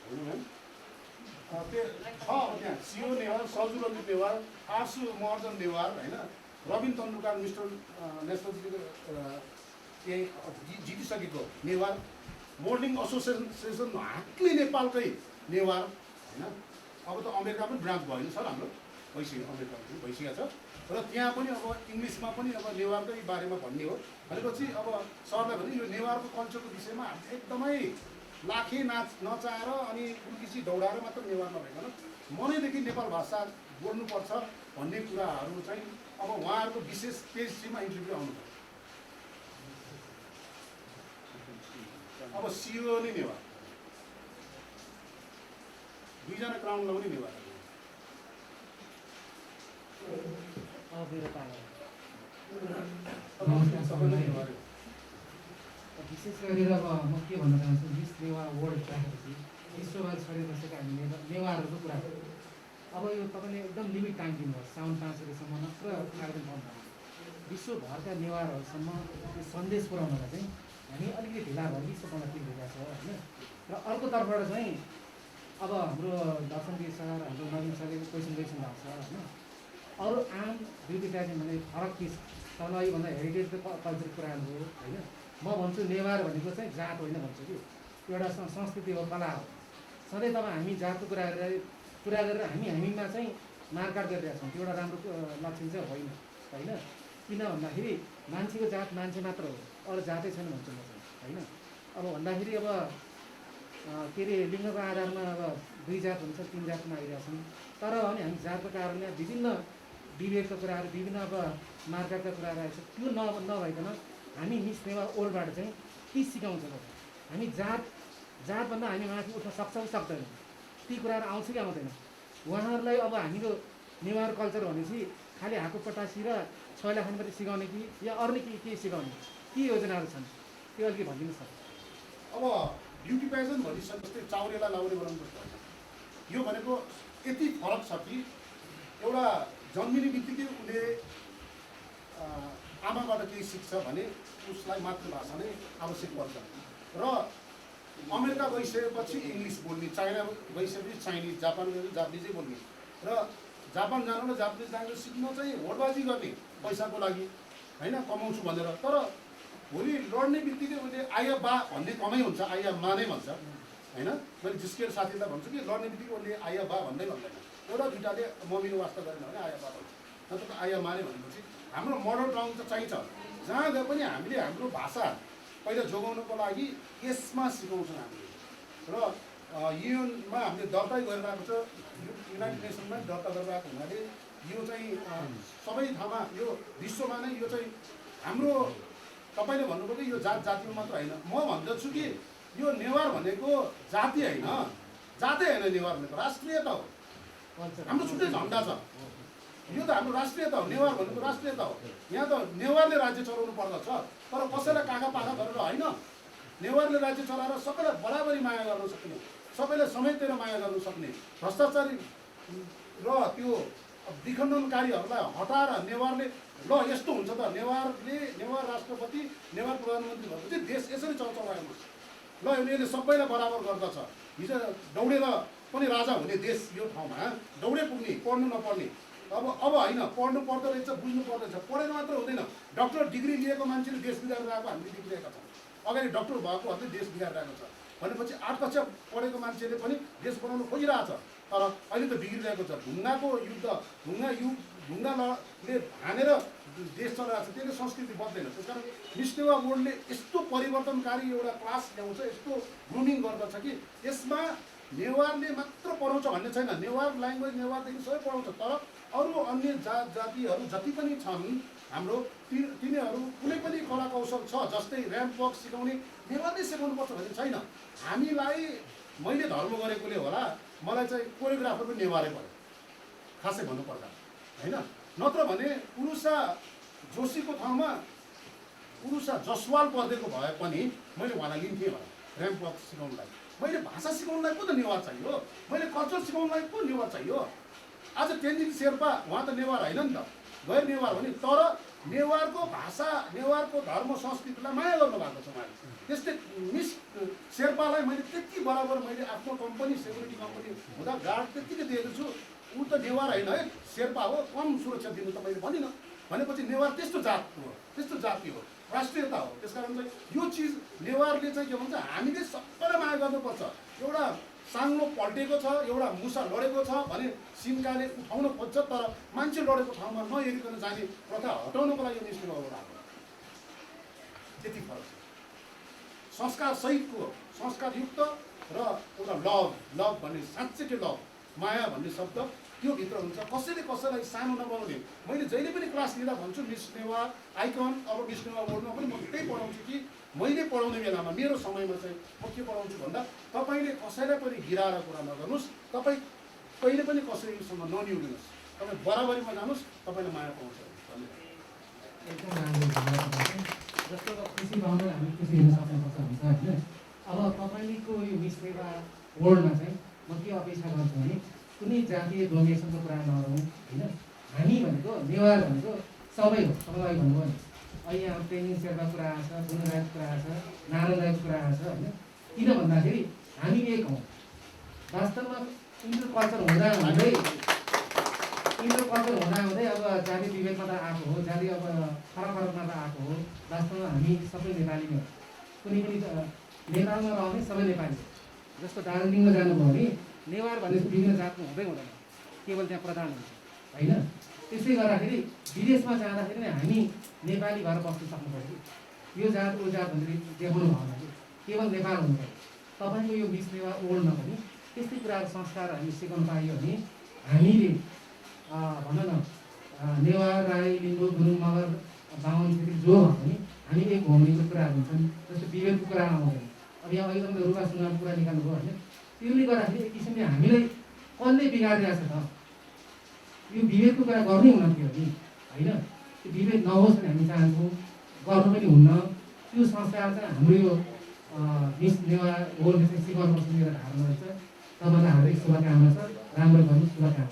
होइन त्यो छ अब त्यहाँ सियो नेवार सजु रञ्जित नेवार आसु महर्जन नेवार होइन रबिन तन्दुलकार मिस्टर नेसनल जितिसकेको नेवार मोर्निङ एसोसिएसन हाक्ली नेपालकै नेवार होइन अब त अमेरिका पनि ब्रान्च भयो नि सर हाम्रो भइसक्यो अमेरिका पनि भइसकेको छ र त्यहाँ पनि अब इङ्ग्लिसमा पनि अब नेवारकै बारेमा भन्ने हो भनेपछि अब सरलाई भने यो नेवारको कल्चरको विषयमा हामीले एकदमै लाखे नचाएर अनि कुर्किसी दौडाएर मात्र नेवार नभइकन मनैदेखि नेपाल भाषा बोल्नुपर्छ भन्ने कुराहरू चाहिँ अब उहाँहरूको विशेष पेज 3 मा इन्टरभ्यू आउनुपर्छ। अब सिओ नै नेवार दुईजना क्राउन लगाउने नेवार विशेष गरेर अब म के भन्न चाहन्छु मिस नेवार वर्ल्ड राखेपछि विश्वभर छरिएर बसेका हामी नेवारहरूको कुरा अब यो तपाईँले एकदम लिमिट टाइम दिनुभयो साउन 5 गतेसम्म मात्र कार्यक्रम पाउनु विश्वभरका नेवारहरूसम्म यो सन्देश पुर्याउनलाई चाहिँ हामी अलिकति ढिला भएर विश्वभरमा पुगिरहेका छौँ होइन र अर्को तर्फबाट चाहिँ अब हाम्रो दर्शनवीर सर हाम्रो नवीन सरले क्वेसन भएको छ होइन अरू आम दुईवटा चाहिँ मैले फरक चिज तपाईँलाई योभन्दा हेरिटेजको कल्चर कुराहरू हो होइन म भन्छु नेवार भनेको चाहिँ जात होइन भन्छु कि एउटा संस्कृति हो कला हो सधैँ तपाईँ हामी जातको कुरा गरेर हामीमा चाहिँ मारकाट गरिरहेका छौँ त्यो एउटा राम्रो लक्षण चाहिँ होइन होइन किन भन्दाखेरि मान्छेको जात मान्छे मात्र हो अरू जातै छैन भन्छु म चाहिँ होइन अब भन्दाखेरि अब के अरे लिङ्गको आधारमा अब 2 जात हुन्छ 3 जातमा आइरहेका छौँ तर भने हामी जातको कारणले विभिन्न विभेदका कुराहरू विभिन्न अब मार्केटका कुराहरू आएको छ त्यो नभइकन हामी मिस नेवार ओल्डबाट चाहिँ के सिकाउँछ हामी जातभन्दा हामी माथि उठ्न सक्छौँ सक्दैनौँ ती कुराहरू आउँछ कि आउँदैन उहाँहरूलाई अब हाम्रो नेवार कल्चर भनेपछि खालि हाको पटासी र छैला खाने मात्रै सिकाउने कि या अरू के सिकाउने के योजनाहरू छन् त्यो अलिकति भनिदिनुहोस् न। अब ब्युटी पेजेन्ट भनिसके जस्तै चाउरेलाई लाउरे बनाउनु पर्छ यो भनेको यति फरक छ कि एउटा जन्मिने बित्तिकै उसले आमाबाट केही सिक्छ भने उसलाई मातृभाषा नै आवश्यक पर्छ र अमेरिका गइसकेपछि इङ्ग्लिस बोल्ने चाइना गइसकेपछि चाइनिज जापान गएर जापानिजै बोल्ने र जापान जानु र जापानिज ल्याङ्ग्वेज सिक्न चाहिँ होडबाजी गर्ने पैसाको लागि होइन कमाउँछु भनेर तर भोलि लड्ने बित्तिकै उसले आया बा भन्ने कमै हुन्छ आया मा नै भन्छ होइन मैले जिस्केर साथीलाई भन्छु कि लड्ने बित्तिकै उसले आया बा भन्दै भन्दैन एउटा दुइटाले मम्मीको वास्ता गरेन भने आया बा भन्छ नत्र त आया मा नै भनेपछि हाम्रो मडल टङ त चाहिन्छ जहाँ गए पनि हामीले हाम्रो भाषा पहिला जोगाउनको लागि यसमा सिकाउँछौँ हामीले र युएनमा हामीले दर्ता गरिरहेको छ युनाइटेड नेसनमा दर्ता गरिरहेको हुनाले यो चाहिँ सबै ठाउँमा यो विश्वमा नै यो चाहिँ हाम्रो तपाईँले भन्नुभयो कि यो जातिमा मात्र होइन म भन्दछु कि यो नेवार भनेको जाति होइन जातै होइन नेवार भनेको राष्ट्रियता हो हाम्रो छुट्टै झन्डा छ यो त हाम्रो राष्ट्रियता हो नेवार भनेको राष्ट्रियता हो यहाँ त नेवारले राज्य चलाउनु पर्दछ तर कसैलाई काखा पाखा गरेर होइन नेवारले राज्य चलाएर सबैलाई बराबरी माया गर्न सक्ने सबैलाई समेटेर माया गर्न सक्ने भ्रष्टाचारी र त्यो विखण्डनकारीहरूलाई हटाएर नेवारले ल यस्तो हुन्छ त नेवार राष्ट्रपति नेवार प्रधानमन्त्री भएपछि देश यसरी चलाउनु ल यसले सबैलाई बराबर गर्दछ हिजो दौडेर पनि राजा हुने देश यो ठाउँमा दौडे पुग्ने पढ्नु नपर्ने अब होइन पढ्नु पर्दो रहेछ बुझ्नु पर्दो रहेछ पढेर मात्र हुँदैन डक्टर डिग्री लिएको मान्छेले देश बिगारेर आएको हामीले देखिरहेका छौँ अगाडि डक्टर भएकोहरूले देश बिगारिरहेको छ भनेपछि 8 कक्षा पढेको मान्छेले पनि देश बनाउनु खोजिरहेछ तर अहिले त बिग्रिरहेको छ ढुङ्गाको युद्ध ढुङ्गाले हानेर देश चलाएको छ त्यसले संस्कृति बद्दैन त्यस कारण मिस नेवार वर्ल्डले यस्तो परिवर्तनकारी एउटा क्लास ल्याउँछ यस्तो ग्रुमिङ गर्दछ कि यसमा नेवारले मात्र पढाउँछ भन्ने छैन, नेवार ल्याङ्ग्वेज नेवारदेखि सबै पढाउँछ। तर अरू अन्य जातिहरू जति पनि छन् हाम्रो तिनीहरू कुनै पनि कला कौशल छ, जस्तै ऱ्याम्प वक सिकाउने नेवारले सिकाउनुपर्छ भन्ने छैन। हामीलाई मैले धर्म गरेकोले होला मलाई चाहिँ कोरियोग्राफर पनि नेवारै पऱ्यो खासै भन्नुपर्दा होइन। नत्र भने उरुसा जोशीको ठाउँमा उरुसा जसवाल पढेको भए पनि मैले उहाँलाई लिन्थेँ होला ऱ्याम्प वक सिकाउनुलाई। मैले भाषा सिकाउनुलाई पो त नेवार चाहियो, मैले कल्चर सिकाउनुलाई पो नेवार चाहियो। आज तेन्जिङ शेर्पा उहाँ त नेवार होइन नि त, गैर नेवार हो नि, तर नेवारको भाषा नेवारको धर्म संस्कृतिलाई माया गर्नु भएको छ उहाँले। त्यस्तै मिस शेर्पालाई मैले त्यति बराबर मैले आफ्नो कम्पनी सेक्युरिटी कम्पनी हुँदा गार्ड त्यत्तिकै दिएको छु। ऊ त नेवार होइन है, शेर्पा हो, कम सुरक्षा दिनु त मैले भनिनँ। भनेपछि नेवार त्यस्तो जात हो, त्यस्तो जाति हो, राष्ट्रियता हो। त्यस कारण चाहिँ यो चिज नेवारले चाहिँ के भन्छ, हामीले सबैलाई माया गर्नुपर्छ। एउटा साङ्लो पल्टेको छ, एउटा मुसा लडेको छ भने सिन्काले उठाउन खोज्छ, तर मान्छे लडेको ठाउँमा नहेरिकन जाने प्रथा हटाउनको लागि यो निस्किनु आएको त्यति फरक छ। संस्कार सहितको संस्कारयुक्त र एउटा लभ भन्ने साँच्चै लभ माया भन्ने शब्द त्यो भित्र हुन्छ। कसैले कसैलाई सानो नबनाउने। मैले जहिले पनि क्लास लिँदा भन्छु मिस नेवार आइकन अब मिस नेवार बोर्डमा पनि म त्यही पढाउँछु कि मैले पढाउने बेलामा मेरो समयमा चाहिँ म के पढाउँछु भन्दा तपाईँले कसैलाई पनि गिराएर कुरा नगर्नुहोस्, तपाईँ कहिले पनि कसैसँग ननिउलिनुहोस्, तपाईँ बराबरीमा जानुहोस्, तपाईँले माया पाउँछ। एकदम राम्रो धन्यवाद। जस्तो खुसी पाउनु हामी खुसी हुन सक्नुपर्छ हुन्छ होइन। अब तपाईँको यो मिस नेवार वर्ल्डमा चाहिँ म के अपेक्षा गर्छु भने कुनै जातीय डोमिनेसनको कुरा नगरौँ होइन। हामी भनेको नेवार भनेको सबै हो, सबैलाई भन्नुभयो नि। अहिले अब तेन्जिङ शेर्पाको कुरा आएको छ, गुनु राईको कुरा आएको छ, नारायण राईको कुरा आएको छ होइन। किन भन्दाखेरि हामी एक हौँ। वास्तवमा इन्टर कल्चर हुँदै अब जाति विभेदमा त आएको हो, जाति अब फरकमा त आएको हो। वास्तवमा हामी सबै नेपाली नै हो। कुनै पनि नेपालमा रहने सबै नेपाली हो। जस्तो दार्जिलिङमा जानुभयो भने नेवार भनेपछि विभिन्न जातको हुँदै हुँदैन, केवल त्यहाँ प्रधान हुन्छ होइन। त्यसै गर्दाखेरि विदेशमा जाँदाखेरि नै हामी नेपाली भएर बस्नु सक्नु पऱ्यो। यो जात ओ जात भनेर देखाउनु भयो भने केवल नेपाल हुनु पऱ्यो। तपाईँको यो मिस नेवार वर्ल्डमा पनि त्यस्तै कुराहरू संस्कार हामी सिकाउनु पाइयो भने हामीले भनौँ न नेवार राई लिम्बू गुरुङ मगर बाहुन छेत्री जो भए पनि हामी एक होमिनुको कुराहरू हुन्छन्। जस्तो विभेदको कुरा आउँदैन। अब यहाँ अहिले तपाईँले रुवा सुनाको कुरा निकाल्नुभयो होइन। त्यसले गर्दाखेरि एक किसिमले हामीलाई कसले बिगारिरहेछ त? यो विभेदको कुरा गर्नै हुन थियो नि होइन। त्यो विभेद नहोस् भने हामी चाहन्छौँ, गर्नु पनि हुन्न। त्यो संस्कार चाहिँ हाम्रो यो मिस नेवार वर्ल्डले चाहिँ सिकाउनुपर्छ मेरो धारणा रहेछ। तपाईँलाई हार्दिक शुभकामना छ, राम्रो गर्नु, शुभकामना।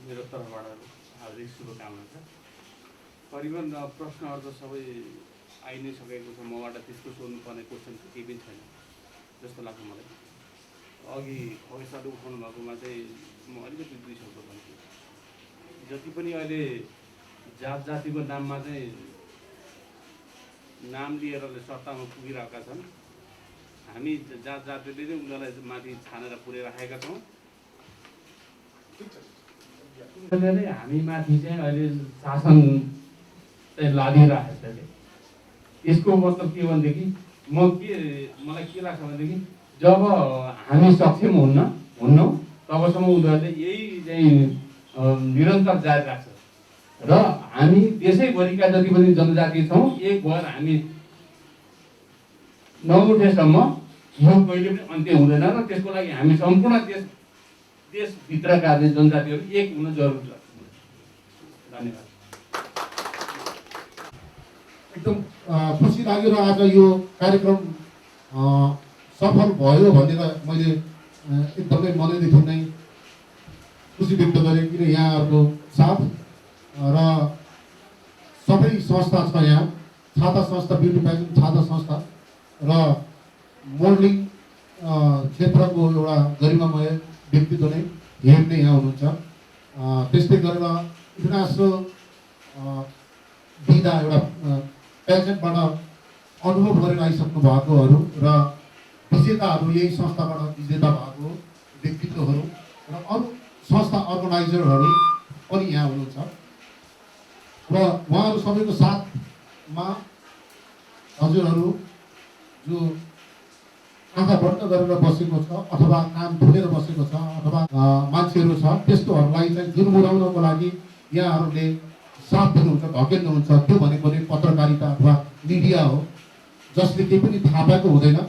मेरो तर्फबाट हार्दिक शुभकामना छ। करिबन प्रश्नहरू त सबै आइ नै सकेको छ। मबाट त्यस्तो सोध्नुपर्ने क्वेसन केही पनि छैन जस्तो लाग्छ मलाई। अघि अवसर उठाउनु भएकोमा चाहिँ म अलिकति दुई शब्द भन्छु। जति पनि अहिले जात जातिको नाममा चाहिँ नाम लिएर सत्तामा पुगिरहेका छन्, हामी जात जातिले नै उनीहरूलाई माथि छानेर पुर्याइराखेका छौँ। नै हामी माथि चाहिँ अहिले शासन चाहिँ लादिरहेको छ। यसको मतलब के भनेदेखि मलाई के लाग्छ भनेदेखि जब हामी सक्षम हुन्नौँ तबसम्म उनीहरूले यही चाहिँ निरन्तर जारी राख्छ र हामी देशैभरिका जति पनि जनजाति छौँ एक भएर हामी नउठेसम्म यो कहिले पनि अन्त्य हुँदैन र त्यसको लागि हामी सम्पूर्ण देशभित्रका जनजातिहरू एक हुन जरुरी छ। धन्यवाद। एकदम खुसी लाग्यो र आज यो कार्यक्रम सफल भयो भनेर मैले एकदमै मनैदेखि नै खुसी व्यक्त गरेँ। किन यहाँहरूको साथ र सबै संस्था छ यहाँ, छाता संस्था, ब्युटी प्यासन छाता संस्था र मोडलिङ क्षेत्रको एउटा गरिमामय व्यक्तित्व नै हेर नै यहाँ हुनुहुन्छ। त्यस्तै गरेर इन्टरनेसनल विधा एउटा प्याजेन्टबाट अनुभव गरेर आइसक्नु भएकोहरू र विजेताहरू, यही संस्थाबाट विजेता भएको व्यक्तित्वहरू र अरू संस्था अर्गनाइजरहरू पनि यहाँ हुनुहुन्छ र उहाँहरू सबैको साथमा हजुरहरू जो आँखा बन्द गरेर बसेको छ अथवा काम भुलेर बसेको छ अथवा मान्छेहरू छ त्यस्तोहरूलाई चाहिँ जुर्मुराउनको लागि यहाँहरूले साथ दिनुहुन्छ, धकेल्नुहुन्छ। त्यो भनेको नै पत्रकारिता अथवा मिडिया हो, जसले केही पनि थाहा पाएको हुँदैन।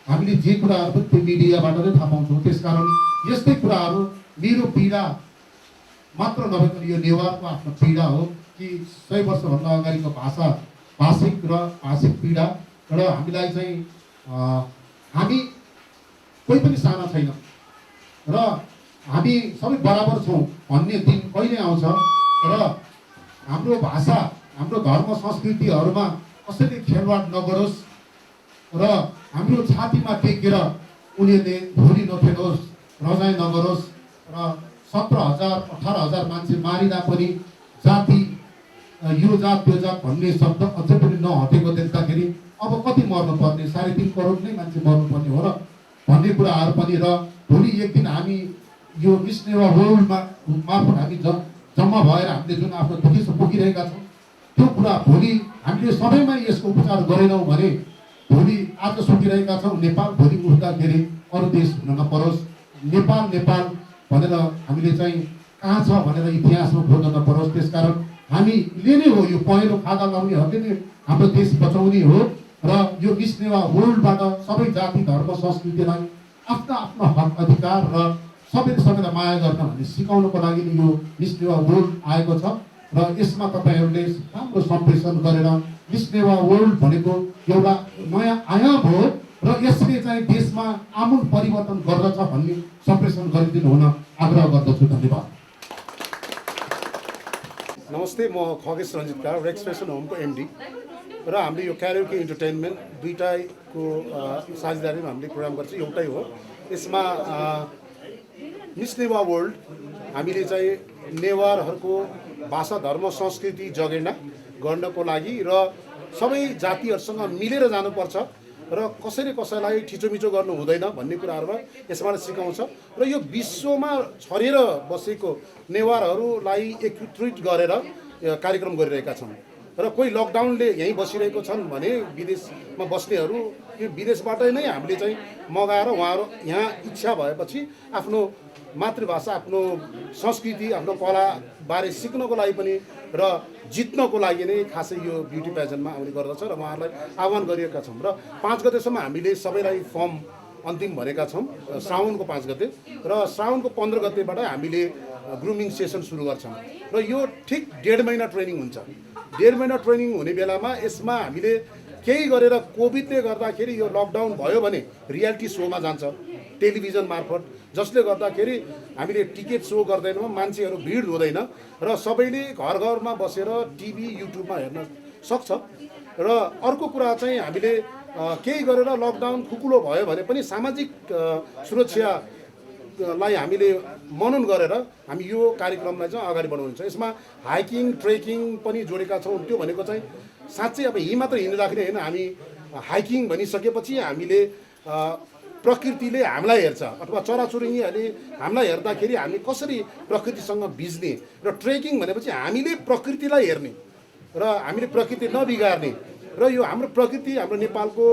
हामीले जे कुराहरू पनि त्यो मिडियाबाट नै थाहा पाउँछौँ। त्यसकारण यस्तै कुराहरू मेरो पीडा मात्र नभइकन यो नेवारको आफ्नो पीडा हो कि 100 वर्षभन्दा अगाडिको भाषिक पीडा र हामीलाई चाहिँ हामी कोही पनि साना छैन र हामी सबै बराबर छौँ भन्ने दिन कहिले आउँछ र हाम्रो भाषा हाम्रो धर्म संस्कृतिहरूमा कसैले खेलवाड नगरोस् र हाम्रो छातीमा टेकेर उनीहरूले भुली नखेलोस्, रजाइ नगरोस् र 17,000 18,000 मान्छे मारिँदा पनि जाति यो जात त्यो जात भन्ने शब्द अझै पनि नहटेको देख्दाखेरि अब कति मर्नुपर्ने, 3.5 करोड नै मान्छे मर्नुपर्ने हो र भन्ने कुराहरू पनि। र भोलि एक दिन हामी यो मिस नेवा वर्ल्डमा मार्फत हामी जम्मा भएर हामीले जुन आफ्नो दुखी पुगिरहेका छौँ त्यो कुरा भोलि हामीले सबैमा यसको उपचार गरेनौँ भने भोलि आज सुतिरहेका छौँ नेपाल, भोलि उठ्दाखेरि अरू देश हुन नपरोस्। नेपाल नेपाल भनेर हामीले चाहिँ कहाँ छ भनेर इतिहासमा खोज्न नपरोस्। त्यसकारण हामीले नै हो यो पहेँलो खादा लाउनेहरूले नै हाम्रो देश बचाउने हो र यो मिस नेवा वर्ल्डबाट सबै जाति धर्म संस्कृतिलाई आफ्नो आफ्नो हक अधिकार र सबैले सबैलाई माया गर्न भन्ने सिकाउनको लागि यो मिस नेवा वर्ल्ड आएको छ र यसमा तपाईँहरूले राम्रो सम्प्रेषण गरेर मिस नेवा वर्ल्ड भनेको एउटा नयाँ आयाम हो र यसले चाहिँ देशमा आमूल परिवर्तन गर्दछ भन्ने सम्प्रेषण गरिदिनु हुन आग्रह गर्दछु। धन्यवाद। नमस्ते, म खगेश रञ्जित कार, रेक्स फेसन होमको एमडी र हामीले यो क्यारोके इन्टरटेनमेन्ट दुईटाको साझेदारीमा हामीले प्रोग्राम गर्छ। एउटै हो, यसमा मिस नेवा वर्ल्ड हामीले चाहिँ नेवारहरूको भाषा धर्म संस्कृति जगेर्ना गर्नको लागि र सबै जातिहरूसँग मिलेर जानुपर्छ र कसैले कसैलाई ठिचोमिचो गर्नु हुँदैन भन्ने कुराहरूमा यसबाट सिकाउँछ र यो विश्वमा छरेर बसेको नेवारहरूलाई एकत्रित गरेर कार्यक्रम गरिरहेका छन् र कोही लकडाउनले यहीँ बसिरहेको छन् भने विदेशमा बस्नेहरू यो विदेशबाटै नै हामीले चाहिँ मगाएर उहाँहरू यहाँ इच्छा भएपछि आफ्नो मातृभाषा आफ्नो संस्कृति आफ्नो कलाबारे सिक्नको लागि पनि र जित्नको लागि नै खासै यो ब्युटी पेजेन्टमा आउने गर्दछ र उहाँहरूलाई आह्वान गरिएका छौँ। र 5 गतेसम्म हामीले सबैलाई फर्म अन्तिम भनेका छौँ, श्रावणको 5 गते र श्रावणको 15 गतेबाट हामीले ग्रुमिङ सेसन सुरु गर्छौँ र यो ठिक 1.5 महिना ट्रेनिङ हुन्छ। 1.5 महिना ट्रेनिङ हुने बेलामा यसमा हामीले केही गरेर कोभिडले गर्दाखेरि यो लकडाउन भयो भने रियालिटी सोमा जान्छ टेलिभिजन मार्फत, जसले गर्दाखेरि हामीले टिकट सो गर्दैनौँ, मान्छेहरू भिड हुँदैन र सबैले घर घरमा बसेर टिभी युट्युबमा हेर्न सक्छ। र अर्को कुरा चाहिँ हामीले केही गरेर लकडाउन खुकुलो भयो भने पनि सामाजिक सुरक्षालाई हामीले मनन गरेर हामी यो कार्यक्रमलाई चाहिँ अगाडि बढाउनुहुन्छ। यसमा हाइकिङ ट्रेकिङ पनि जोडेका छौँ। त्यो भनेको चाहिँ साँच्चै अब यहीँ मात्र हिँड्दाखेरि होइन, हामी हाइकिङ भनिसकेपछि हामीले प्रकृतिले हामीलाई हेर्छ अथवा चराचुरुङ्गीहरूले हामीलाई हेर्दाखेरि हामी कसरी प्रकृतिसँग भिज्ने र ट्रेकिङ भनेपछि हामीले प्रकृतिलाई हेर्ने र हामीले प्रकृति नबिगार्ने र यो हाम्रो प्रकृति हाम्रो नेपालको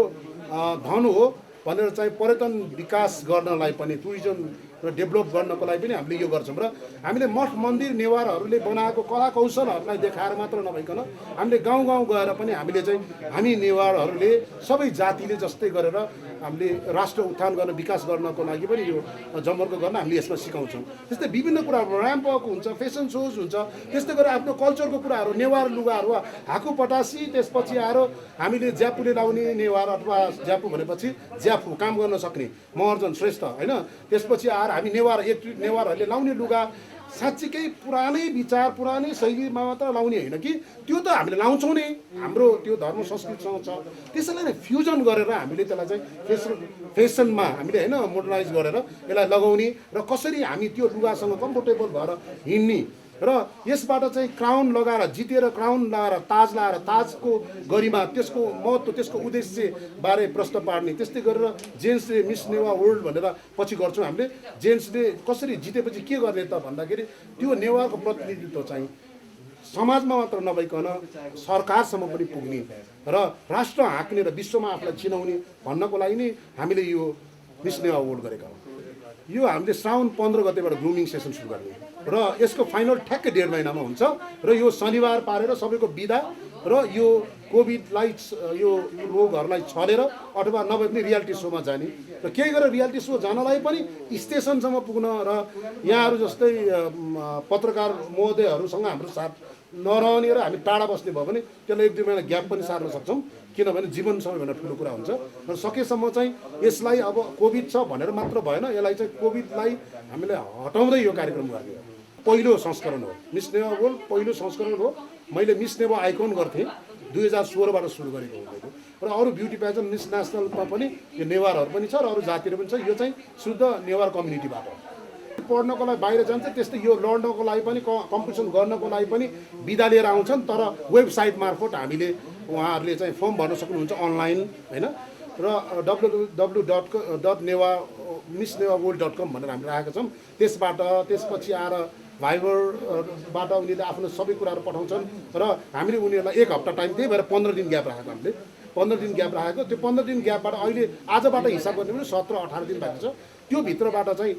धन हो भनेर चाहिँ पर्यटन विकास गर्नलाई पनि टुरिज्म र डेभलप गर्नको लागि पनि हामीले यो गर्छौँ। र हामीले मठ मन्दिर नेवारहरूले बनाएको कला कौशलहरूलाई देखाएर मात्र नभइकन हामीले गाउँ गाउँ गएर पनि हामीले चाहिँ हामी नेवारहरूले सबै जातिले जस्तै गरेर हामीले राष्ट्र उत्थान गर्न विकास गर्नको लागि पनि यो जमर्को गर्न हामीले यसमा सिकाउँछौँ। त्यस्तै विभिन्न कुराहरू र्याम्प वक हुन्छ, फेसन सोज हुन्छ, त्यस्तै गरेर आफ्नो कल्चरको कुराहरू नेवार लुगाहरू हाकु पटासी, त्यसपछि आएर हामीले ज्यापुले लाउने नेवार अथवा ज्यापु भनेपछि ज्यापु काम गर्न सक्ने महर्जन श्रेष्ठ होइन, त्यसपछि आएर हामी नेवारहरूले लाउने लुगा साँच्चीकै पुरानै विचार पुरानै शैलीमा मात्र लाउने होइन कि त्यो त हामीले लाउँछौँ नै, हाम्रो त्यो धर्म संस्कृतिसँग छ, त्यसैलाई नै फ्युजन गरेर हामीले त्यसलाई चाहिँ फेसनमा हामीले होइन मोडर्नाइज गरेर यसलाई लगाउने र कसरी हामी त्यो लुगासँग कम्फोर्टेबल भएर हिँड्ने र यसबाट चाहिँ क्राउन लगाएर जितेर क्राउन लगाएर ताजको गरिमा त्यसको महत्त्व त्यसको उद्देश्य बारे प्रश्न पार्ने, त्यस्तै गरेर जेन्ट्सले मिस नेवा वर्ल्ड भनेर पछि गर्छौँ हामीले। जेन्ट्सले कसरी जितेपछि के गर्ने त भन्दाखेरि त्यो नेवारको प्रतिनिधित्व चाहिँ समाजमा मात्र नभइकन सरकारसम्म पनि पुग्ने र राष्ट्र हाँक्ने र विश्वमा आफूलाई चिनाउने भन्नको लागि नै हामीले यो मिस नेवा अवार्ड गरेका हौँ। यो हामीले श्रावण 15 गतेबाट ग्रुमिङ सेसन सुरु गर्ने र यसको फाइनल ठ्याक्कै 1.5 महिनामा हुन्छ र यो शनिबार पारेर सबैको बिदा र यो कोभिडलाई यो रोगहरूलाई छलेर अथवा नभए पनि रियालिटी सोमा जाने र केही गरेर रियालिटी सो जानलाई पनि स्टेसनसम्म पुग्न र यहाँहरू जस्तै पत्रकार महोदयहरूसँग हाम्रो साथ नरहने र हामी टाढा बस्ने भयो भने त्यसलाई 1-2 महिना ग्याप पनि सार्न सक्छौँ, किनभने जीवन सबैभन्दा ठुलो कुरा हुन्छ र सकेसम्म चाहिँ यसलाई अब कोभिड छ भनेर मात्र भएन, यसलाई चाहिँ कोभिडलाई हामीले हटाउँदै यो कार्यक्रम गर्ने पहिलो संस्करण हो। मिस नेवा वर्ल्ड पहिलो संस्करण हो। मैले मिस नेवा आइकन गर्थेँ 2016बाट सुरु गरेको हो र अरू ब्युटी पेजेन्ट मिस नेसनलमा पनि यो नेवारहरू पनि छ र अरू जातिहरू पनि छ। यो चाहिँ शुद्ध नेवार कम्युनिटीबाट पढ्नको लागि बाहिर जान्छ, त्यस्तै यो लड्नको लागि पनि कम्पिटिसन गर्नको लागि पनि बिदा लिएर आउँछन्। तर वेबसाइट मार्फत हामीले उहाँहरूले चाहिँ फर्म भर्न सक्नुहुन्छ अनलाइन होइन र www.miss-newa-world.com भनेर हामीले राखेका छौँ। त्यसपछि आएर भाइबरबाट उनीहरूले आफ्नो सबै कुराहरू पठाउँछन् र हामीले उनीहरूलाई 1 हप्ता टाइम, त्यही भएर 15 दिन ग्याप राखेको हामीले 15 दिन ग्याप राखेको। त्यो 15 दिन ग्यापबाट अहिले आजबाट हिसाब गर्ने भने 17-18 दिन बाँकी छ। त्यो भित्रबाट चाहिँ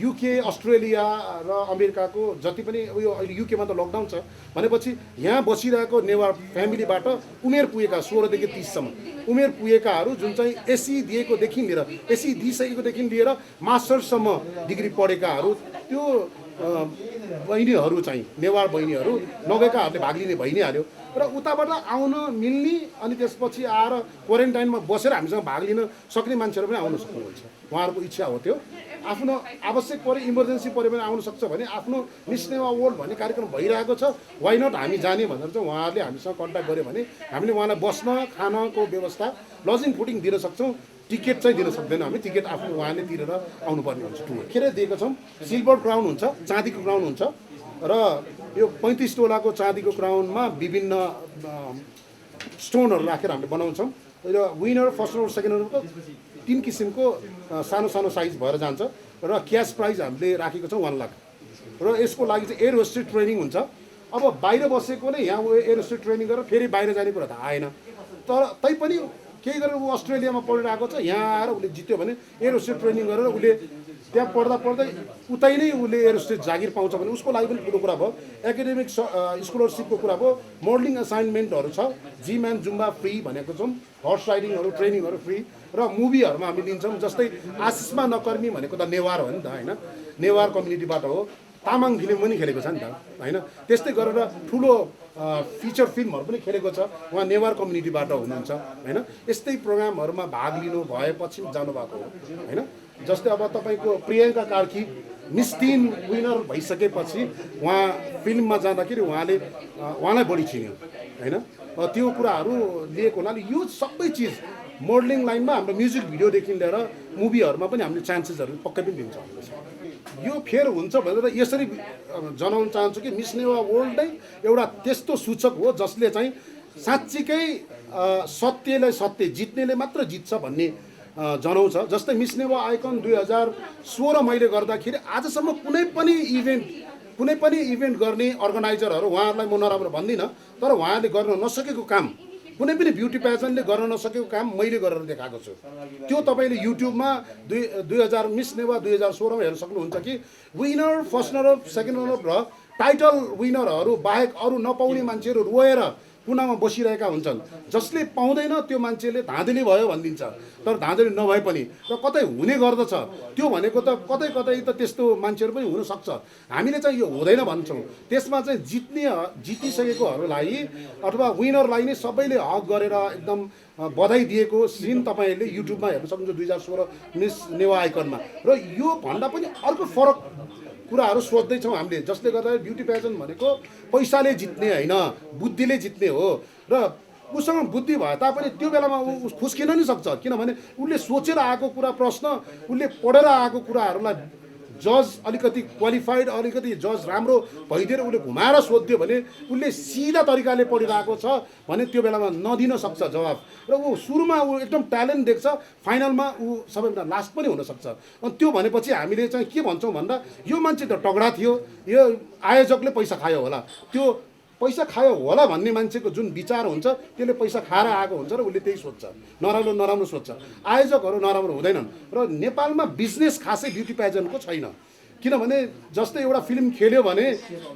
युके, अस्ट्रेलिया र अमेरिकाको जति पनि उयो अहिले युकेमा त लकडाउन छ भनेपछि यहाँ बसिरहेको नेवार फ्यामिलीबाट उमेर पुगेका 16 देखि 30 सम्म उमेर पुगेकाहरू जुन चाहिँ एसई दिएकोदेखि लिएर एसई दिइसकेकोदेखि लिएर मास्टर्ससम्म डिग्री पढेकाहरू त्यो बहिनीहरू चाहिँ नेवार बहिनीहरू नगएकाहरूले भाग लिने भइ नै हाल्यो र उताबाट आउन मिल्ने अनि त्यसपछि आएर क्वारेन्टाइनमा बसेर हामीसँग भाग लिन सक्ने मान्छेहरू पनि आउन सक्नुहुन्छ। उहाँहरूको इच्छा हो त्यो। आफ्नो आवश्यक परे इमर्जेन्सी पऱ्यो भने आउन सक्छ भने आफ्नो मिस नेवा वर्ल्ड भन्ने कार्यक्रम भइरहेको छ, वाइ नट हामी जाने भनेर चाहिँ उहाँहरूले हामीसँग कन्ट्याक्ट गऱ्यो भने हामीले उहाँलाई बस्न खानको व्यवस्था लजिङ फुडिङ दिन सक्छौँ। टिकट चाहिँ दिन सक्दैन हामी, टिकट आफ्नो उहाँले तिरेर आउनुपर्ने हुन्छ। टुर के दिएको छौँ, सिल्भर क्राउन हुन्छ, चाँदीको क्राउन हुन्छ र यो 35 तोलाको चाँदीको क्राउनमा विभिन्न स्टोनहरू राखेर हामीले बनाउँछौँ र विनर, फर्स्ट राउन्ड, सेकेन्ड राउन्डको 3 किसिमको सानो सानो साइज भएर जान्छ र क्यास प्राइज हामीले राखेको छौँ 1 लाख र यसको लागि चाहिँ एयर होस्टेज ट्रेनिङ हुन्छ। अब बाहिर बसेकोले यहाँ एयर होस्टेज ट्रेनिङ गरेर फेरि बाहिर जाने कुरा त आएन, तर तैपनि केही गरेर ऊ अस्ट्रेलियामा पढिरहेको छ, यहाँ आएर उसले जित्यो भने एयर होस्टेज ट्रेनिङ गरेर उसले त्यहाँ पढ्दा पढ्दै उतै नै उसले एयर होस्टेज जागिर पाउँछ भने उसको लागि पनि ठुलो कुरा भयो। एकाडेमिक स्कलरसिपको कुरा भयो, मोडलिङ असाइनमेन्टहरू छ, जिम एन्ड जुम्बा फ्री भनेको छौँ, हर्स राइडिङहरू ट्रेनिङहरू फ्री र मुभीहरूमा हामी लिन्छौँ। जस्तै आशिषमा नकर्मी भनेको त नेवार हो नि त होइन, नेवार कम्युनिटीबाट हो, तामाङ फिल्म पनि खेलेको छ नि त होइन। त्यस्तै गरेर ठुलो फिचर फिल्महरू पनि खेलेको छ, उहाँ नेवार कम्युनिटीबाट हुनुहुन्छ होइन। यस्तै प्रोग्रामहरूमा भाग लिनु भएपछि जानुभएको हो होइन। जस्तै अब तपाईँको Priyanka Karki miss tin winner भइसकेपछि उहाँ फिल्ममा जाँदाखेरि उहाँलाई बढी चिन्यो होइन। त्यो कुराहरू लिएको हुनाले यो सबै चिज मोडलिङ लाइनमा हाम्रो म्युजिक भिडियोदेखि लिएर मुभीहरूमा पनि हामीले चान्सेसहरू पक्कै पनि दिन्छौँ। यो फेर हुन्छ भनेर यसरी जनाउन चाहन्छु कि मिस नेवा वर्ल्ड नै एउटा त्यस्तो सूचक हो जसले चाहिँ साँच्चीकै सत्यलाई सत्य, जित्नेले मात्र जित्छ भन्ने जनाउँछ। जस्तै मिस नेवा आइकन 2016 मैले गर्दाखेरि आजसम्म कुनै पनि इभेन्ट गर्ने अर्गनाइजरहरू उहाँहरूलाई म नराम्रो भन्दिनँ, तर उहाँले गर्न नसकेको काम, कुनै पनि ब्युटी पेजेन्टले गर्न नसकेको काम मैले गरेर देखाएको छु। त्यो तपाईँले युट्युबमा 2000 मिस नेवा 2016मा हेर्न सक्नुहुन्छ कि winner, first runner, second runner र टाइटल विनरहरू बाहेक अरू नपाउने मान्छेहरू रोएर कुनामा बसिरहेका हुन्छन्। जसले पाउँदैन त्यो मान्छेले धाँधली भयो भनिदिन्छ, तर धाँधली नभए पनि र कतै हुने गर्दछ त्यो भनेको त कतै कतै त त्यस्तो मान्छेहरू पनि हुनसक्छ। हामीले चाहिँ यो हुँदैन भन्छौँ। त्यसमा चाहिँ जितिसकेकोहरूलाई अथवा विनरलाई नै सबैले हक गरेर एकदम बधाई दिएको सिन तपाईँहरूले युट्युबमा हेर्न सक्नुहुन्छ 2016 मिस नेवा आइकनमा। र यो भन्दा पनि अर्को फरक कुराहरू सोध्दैछौँ हामीले, जसले गर्दा ब्युटी पेजेन्ट भनेको पैसाले जित्ने होइन, बुद्धिले जित्ने हो। र उसँग बुद्धि भए तापनि त्यो बेलामा ऊ फुस्किन नि सक्छ, किनभने उसले सोचेर आएको कुरा, प्रश्न, उसले पढेर आएको कुराहरूलाई जज अलिकति क्वालिफाइड, अलिकति जज राम्रो भइदिएर उसले घुमाएर सोध्यो भने उसले सिधा तरिकाले पढिरहेको छ भने त्यो बेलामा नदिन सक्छ जवाफ। र ऊ सुरुमा ऊ एकदम ट्यालेन्ट देख्छ, फाइनलमा ऊ सबैभन्दा लास्ट पनि हुनसक्छ। अनि त्यो भनेपछि हामीले चाहिँ के भन्छौँ भन्दा यो मान्छे त तगडा थियो, यो आयोजकले पैसा खायो होला, त्यो पैसा खायो होला भन्ने मान्छेको जुन विचार हुन्छ त्यसले पैसा खाएर आएको हुन्छ र उसले त्यही सोध्छ, नराम्रो सोध्छ। आयोजकहरू नराम्रो हुँदैनन् र नेपालमा बिजनेस खासै ब्युटी पेजेन्टको छैन। किनभने जस्तै एउटा फिल्म खेल्यो भने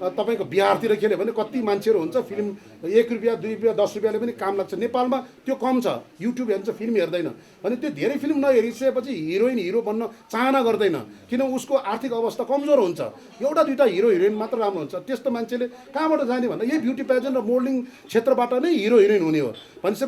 तपाईँको बिहारतिर खेल्यो भने कति मान्छेहरू हुन्छ, फिल्म 1 रुपियाँ 2 रुपियाँ 10 रुपियाँले पनि काम लाग्छ। नेपालमा त्यो कम छ, युट्युब हेर्छ फिल्म हेर्दैन भने त्यो धेरै फिल्म नहेरिसकेपछि हिरोइन हिरो बन्न चाहना गर्दैन, किन उसको आर्थिक अवस्था कमजोर हुन्छ। एउटा दुईवटा हिरो हिरोइन मात्र राम्रो हुन्छ। त्यस्तो मान्छेले कहाँबाट जाने भन्दा यही ब्युटी पेजेन्ट र मोडलिङ क्षेत्रबाट नै हिरो हिरोइन हुने हो भनेपछि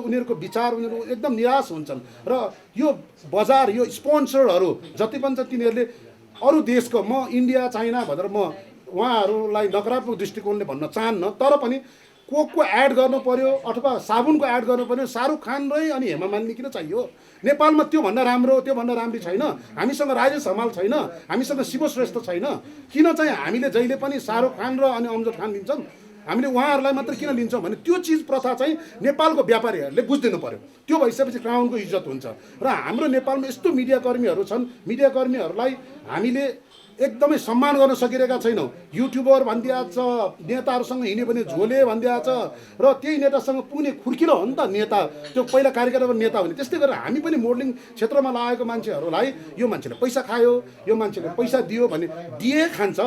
उनीहरूको विचार उनीहरू एकदम निराश हुन्छन्। र यो बजार, यो स्पोन्सरहरू जति पनि छ तिनीहरूले अरू देशको, म इन्डिया चाइना भनेर म उहाँहरूलाई नकारात्मक दृष्टिकोणले भन्न चाहन्न, तर पनि कोकको एड गर्नु पर्यो अथवा साबुनको एड गर्नु पर्यो शाहरुख खान र अनि हेमा मालिनी किन चाहियो? नेपालमा त्योभन्दा राम्रो त्योभन्दा राम्री छैन। हामीसँग राजेश हमाल छैन, हामीसँग शिव श्रेष्ठ छैन, किन चाहिँ हामीले जहिले पनि शाहरुख खान र अनि अमजद खान लिन्छौँ? हामीले उहाँहरूलाई मात्र किन लिन्छौँ भने त्यो चिज प्रथा चाहिँ नेपालको व्यापारीहरूले बुझिदिनु पर्यो। त्यो भइसकेपछि क्राउनको इज्जत हुन्छ। र हाम्रो नेपालमा यस्तो मिडियाकर्मीहरू छन्, मिडियाकर्मीहरूलाई हामीले एकदमै सम्मान गर्न सकिरहेका छैनौँ। युट्युबर भनिदिया छ, नेताहरूसँग हिँड्यो भने झोले भनिदिया छ, र त्यही नेतासँग पुग्ने खुर्किलो हो नि त नेता, त्यो पहिला कार्यकर्ता नेता भने। त्यस्तै गरेर हामी पनि मोडलिङ क्षेत्रमा लागेको मान्छेहरूलाई यो मान्छेले पैसा खायो, यो मान्छेले पैसा दियो भने दिए खान्छ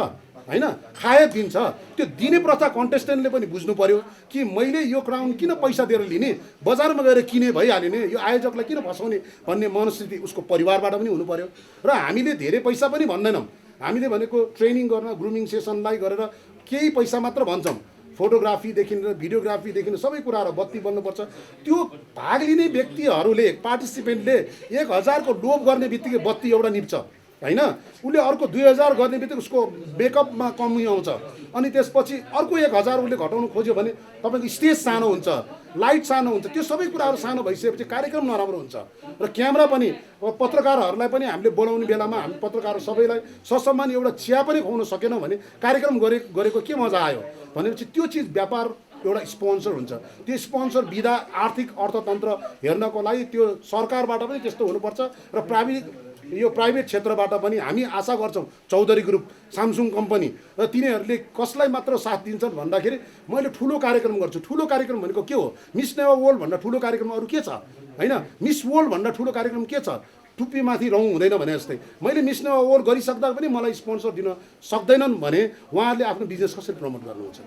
होइन, खाए दिन्छ। त्यो दिने प्रथा कन्टेस्टेन्टले पनि बुझ्नु पर्यो कि मैले यो क्राउन किन पैसा दिएर लिने, बजारमा गएर किने भइहाल्यो नि, यो आयोजकलाई किन फसाउने भन्ने मनस्थिति उसको परिवारबाट पनि हुनु पर्यो। र हामीले धेरै पैसा पनि भन्दैनौँ, हामीले भनेको ट्रेनिङ गर्न, ग्रुमिङ सेसनलाई गरेर केही पैसा मात्र भन्छौँ। फोटोग्राफीदेखि लिएर भिडियोग्राफीदेखि सबै कुराहरू बत्ती बन्नुपर्छ। त्यो भाग लिने व्यक्तिहरूले, पार्टिसिपेन्टले 1000 को लोभ गर्ने बित्तिकै बत्ती एउटा निप्छ होइन, उसले अर्को 2000 गर्ने बित्तिकै उसको मेकअपमा कमी आउँछ, अनि त्यसपछि अर्को 1000 उसले घटाउनु खोज्यो भने तपाईँको स्टेज सानो हुन्छ, लाइट सानो हुन्छ, त्यो सबै कुराहरू सानो भइसकेपछि कार्यक्रम नराम्रो हुन्छ। र क्यामेरा पनि, पत्रकारहरूलाई पनि हामीले बोलाउने बेलामा हामी पत्रकार सबैलाई ससम्मान एउटा चिया पनि खुवाउन सकेनौँ भने कार्यक्रम गरेको के मजा आयो भनेपछि त्यो चिज व्यापार एउटा स्पोन्सर हुन्छ। त्यो स्पोन्सर बिदा आर्थिक अर्थतन्त्र हेर्नको लागि त्यो सरकारबाट पनि त्यस्तो हुनुपर्छ र प्राइभेट क्षेत्रबाट पनि हामी आशा गर्छौँ। चौधरी ग्रुप, सामसुङ कम्पनी र तिनीहरूले कसलाई मात्र साथ दिन्छन् भन्दाखेरि मैले ठुलो कार्यक्रम गर्छु। ठुलो कार्यक्रम भनेको के हो? मिस नेवा वर्ल्ड भन्दा ठुलो कार्यक्रम अरू के छ होइन? मिस वर्ल्ड भन्दा ठुलो कार्यक्रम के छ? टुप्पीमाथि रौँ हुँदैन भने जस्तै मैले मिस नेवा वर्ल्ड गरिसक्दा पनि मलाई स्पोन्सर दिन सक्दैनन् भने उहाँहरूले आफ्नो बिजनेस कसरी प्रमोट गर्नुहुन्छ?